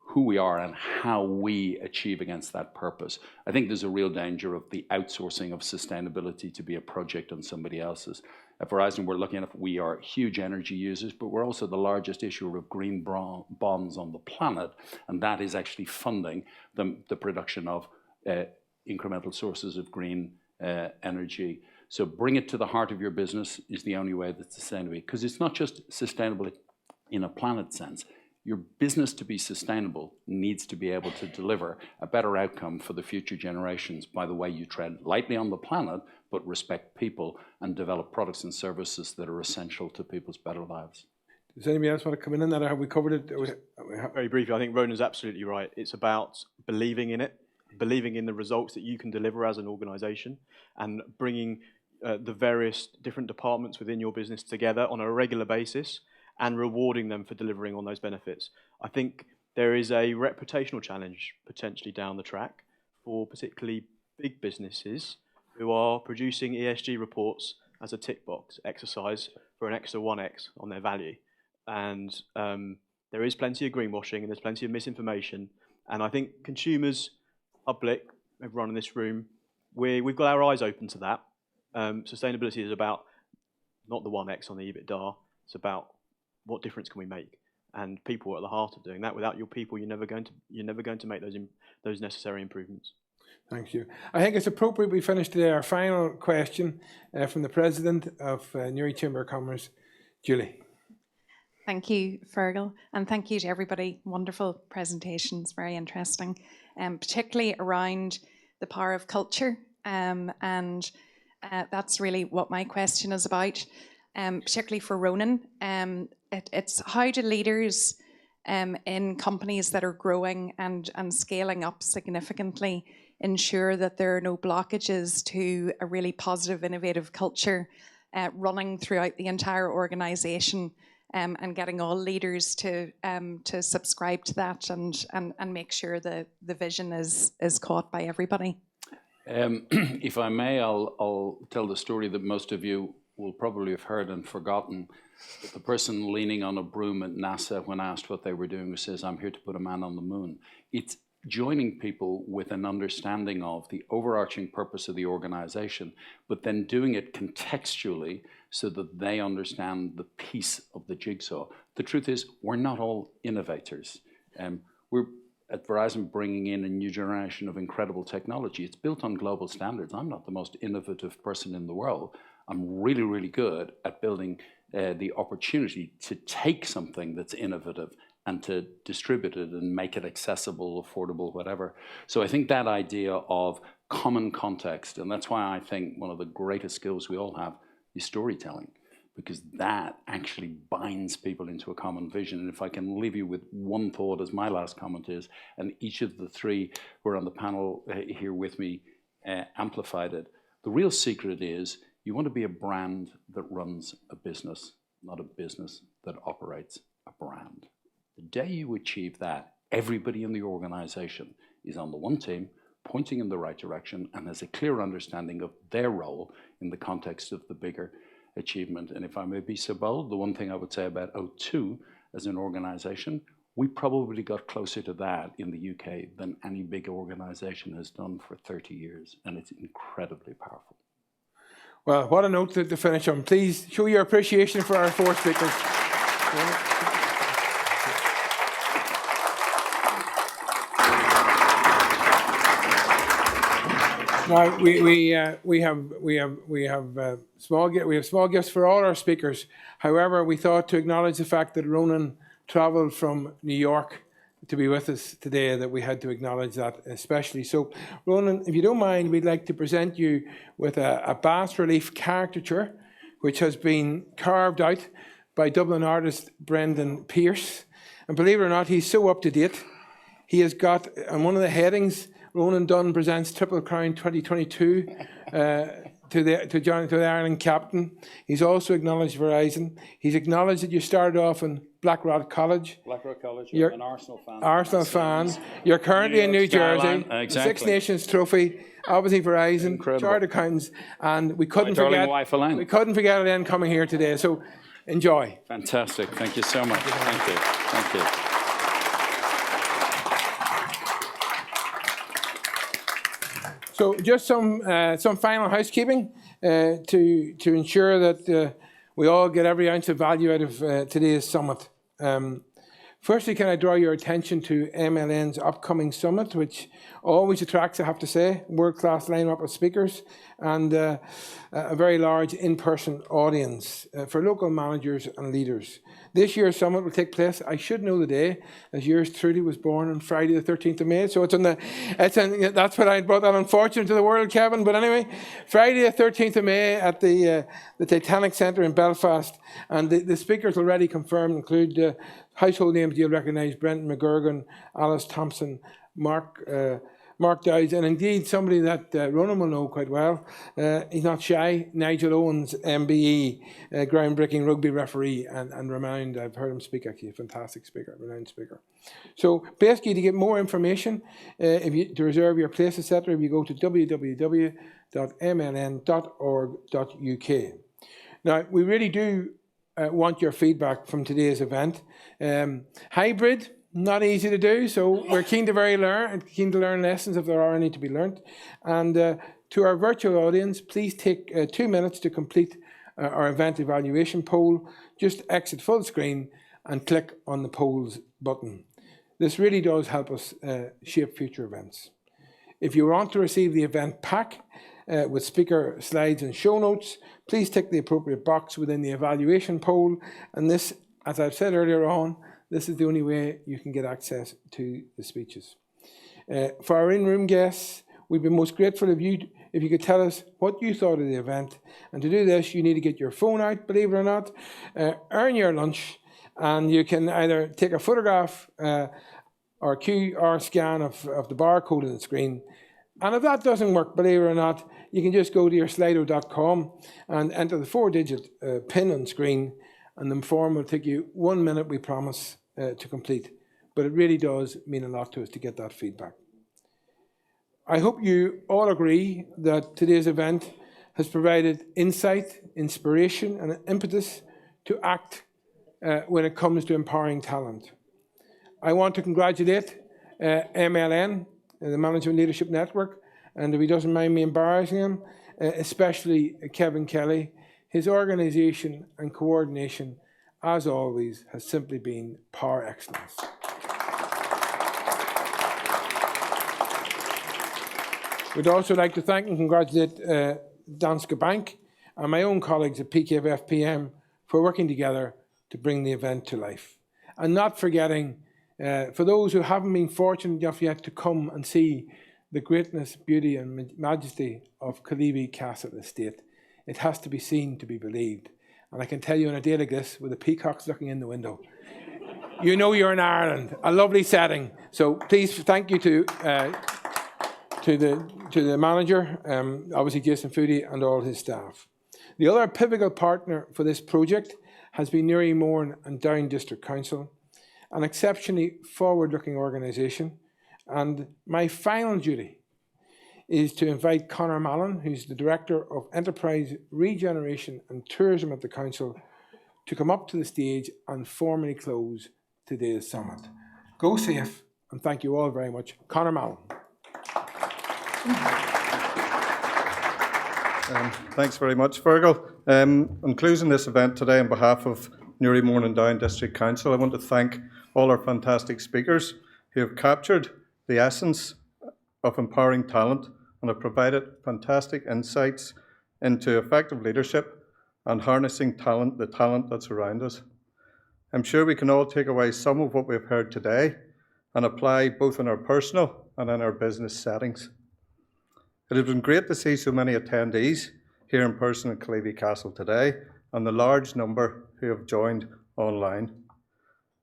who we are and how we achieve against that purpose. I think there's a real danger of the outsourcing of sustainability to be a project on somebody else's. At Verizon, we're looking at, we are huge energy users, but we're also the largest issuer of green bonds on the planet, and that is actually funding the production of incremental sources of green energy. So bring it to the heart of your business is the only way that's sustainable, because it's not just sustainable in a planet sense. Your business to be sustainable needs to be able to deliver a better outcome for the future generations by the way you tread lightly on the planet, but respect people and develop products and services that are essential to people's better lives. Does anybody else want to come in on that, or have we covered it? Very briefly, I think Ronan's absolutely right. It's about believing in it, believing in the results that you can deliver as an organisation, and bringing the various different departments within your business together on a regular basis and rewarding them for delivering on those benefits. I think there is a reputational challenge potentially down the track for particularly big businesses who are producing ESG reports as a tick box exercise for an extra 1x on their value. And there is plenty of greenwashing and there's plenty of misinformation. And I think consumers, public, everyone in this room, we've got our eyes open to that. Sustainability is about not the 1x on the EBITDA, it's about what difference can we make? And people are at the heart of doing that. Without your people, you're never going to make those necessary improvements. Thank you. I think it's appropriate we finish today. Our final question from the President of Newry Chamber of Commerce, Julie. Thank you, Fergal, and thank you to everybody. Wonderful presentations, very interesting, particularly around the power of culture, and that's really what my question is about. Particularly for Ronan, it's how do leaders in companies that are growing and scaling up significantly ensure that there are no blockages to a really positive, innovative culture running throughout the entire organisation, and getting all leaders to subscribe to that and make sure the vision is caught by everybody. If I may, I'll tell the story that most of you will probably have heard and forgotten. But the person leaning on a broom at NASA when asked what they were doing says, "I'm here to put a man on the moon." It's joining people with an understanding of the overarching purpose of the organization, but then doing it contextually so that they understand the piece of the jigsaw. The truth is, we're not all innovators. We're at Verizon bringing in a new generation of incredible technology. It's built on global standards. I'm not the most innovative person in the world. I'm really, really good at building the opportunity to take something that's innovative and to distribute it and make it accessible, affordable, whatever. So I think that idea of common context, and that's why I think one of the greatest skills we all have is storytelling, because that actually binds people into a common vision. And if I can leave you with one thought as my last comment is, and each of the three who are on the panel here with me amplified it, the real secret is you want to be a brand that runs a business, not a business that operates a brand. The day you achieve that, everybody in the organization is on the one team, pointing in the right direction, and has a clear understanding of their role in the context of the bigger achievement. And if I may be so bold, the one thing I would say about O2 as an organization, we probably got closer to that in the UK than any big organization has done for 30 years, and it's incredibly powerful. Well, what a note to finish on. Please show your appreciation for our four speakers. Now we have small gifts for all our speakers. However, we thought to acknowledge the fact that Ronan travelled from New York to be with us today, that we had to acknowledge that especially. So, Ronan, if you don't mind, we'd like to present you with a bas-relief caricature which has been carved out by Dublin artist Brendan Pearce. And believe it or not, he's so up to date. He has got, on one of the headings, Ronan Dunn presents Triple Crown 2022 to the Ireland captain. He's also acknowledged Verizon. He's acknowledged that you started off in Blackrock College. Blackrock College, You're an Arsenal fan. Arsenal fan. You're currently in New Jersey. Exactly. The Six Nations Trophy. Obviously Verizon, Incredible. Chartered Accountants, and we couldn't darling forget. wife, Elaine. We couldn't forget Elaine coming here today. So enjoy. Fantastic. Thank you so much. Thank you. Thank you. So just some final housekeeping to ensure that we all get every ounce of value out of today's summit. Firstly, can I draw your attention to MLN's upcoming summit, which always attracts, I have to say, world-class lineup of speakers and a very large in-person audience for local managers and leaders. This year's summit will take place, I should know the day, as yours truly was born on Friday the 13th of May. So that's what I brought that unfortunate to the world, Kevin. But anyway, Friday the 13th of May at the Titanic Centre in Belfast. And the speakers already confirmed include household names you'll recognise: Brendan McGurgan, Alice Thompson, Mark Dowds, and indeed somebody that Ronan will know quite well. He's not shy, Nigel Owens, MBE, groundbreaking rugby referee and renowned. I've heard him speak, actually, a fantastic speaker, renowned speaker. So basically, to get more information, to reserve your place, etc., if you go to www.mln.org.uk. Now, we really do want your feedback from today's event. Hybrid, not easy to do, so we're keen to learn lessons if there are any to be learnt. And to our virtual audience, please take 2 minutes to complete our event evaluation poll. Just exit full screen and click on the polls button. This really does help us shape future events. If you want to receive the event pack with speaker slides and show notes, please tick the appropriate box within the evaluation poll. And this, as I've said earlier on, this is the only way you can get access to the speeches. For our in-room guests, we'd be most grateful if you could tell us what you thought of the event. And to do this, you need to get your phone out, believe it or not, earn your lunch, and you can either take a photograph or QR scan of the barcode on the screen. And if that doesn't work, believe it or not, you can just go to your slido.com and enter the 4-digit PIN on screen, and the form will take you 1 minute, we promise, to complete. But it really does mean a lot to us to get that feedback. I hope you all agree that today's event has provided insight, inspiration, and an impetus to act when it comes to empowering talent. I want to congratulate MLN, the Management Leadership Network, and if he doesn't mind me embarrassing him, especially Kevin Kelly. His organisation and coordination, as always, has simply been par excellence. We'd also like to thank and congratulate Danske Bank and my own colleagues at PKFF-PM for working together to bring the event to life. And not forgetting, for those who haven't been fortunate enough yet to come and see the greatness, beauty and majesty of Killeavy Castle Estate, it has to be seen to be believed. And I can tell you on a day like this, with the peacocks looking in the window, you know you're in Ireland, a lovely setting. So please thank you to the manager, obviously Jason Foodie, and all his staff. The other pivotal partner for this project has been Newry Mourne and Down District Council, an exceptionally forward-looking organisation. And my final duty is to invite Conor Mallon, who's the Director of Enterprise Regeneration and Tourism at the Council, to come up to the stage and formally close today's summit. Go safe, and thank you all very much. Conor Mallon. Thanks very much, Fergal. I'm closing this event today on behalf of Newry Mourne and Down District Council. I want to thank all our fantastic speakers who have captured the essence of empowering talent and have provided fantastic insights into effective leadership and harnessing talent, the talent that's around us. I'm sure we can all take away some of what we've heard today and apply both in our personal and in our business settings. It has been great to see so many attendees here in person at Killeavy Castle today and the large number who have joined online.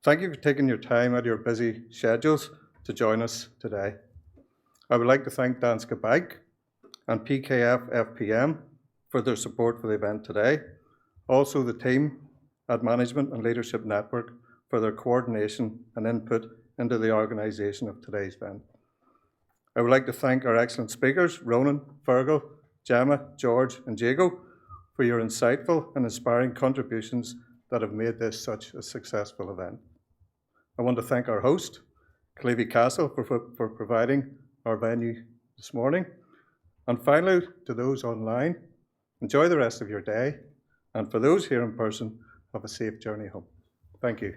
Thank you for taking your time out of your busy schedules to join us today. I would like to thank Danske Bank and PKF-PM for their support for the event today. Also the team at Management and Leadership Network for their coordination and input into the organisation of today's event. I would like to thank our excellent speakers, Ronan, Fergal, Gemma, George and Jago, for your insightful and inspiring contributions that have made this such a successful event. I want to thank our host, Killeavy Castle, for providing our venue this morning. And finally, to those online, enjoy the rest of your day. And for those here in person, have a safe journey home. Thank you.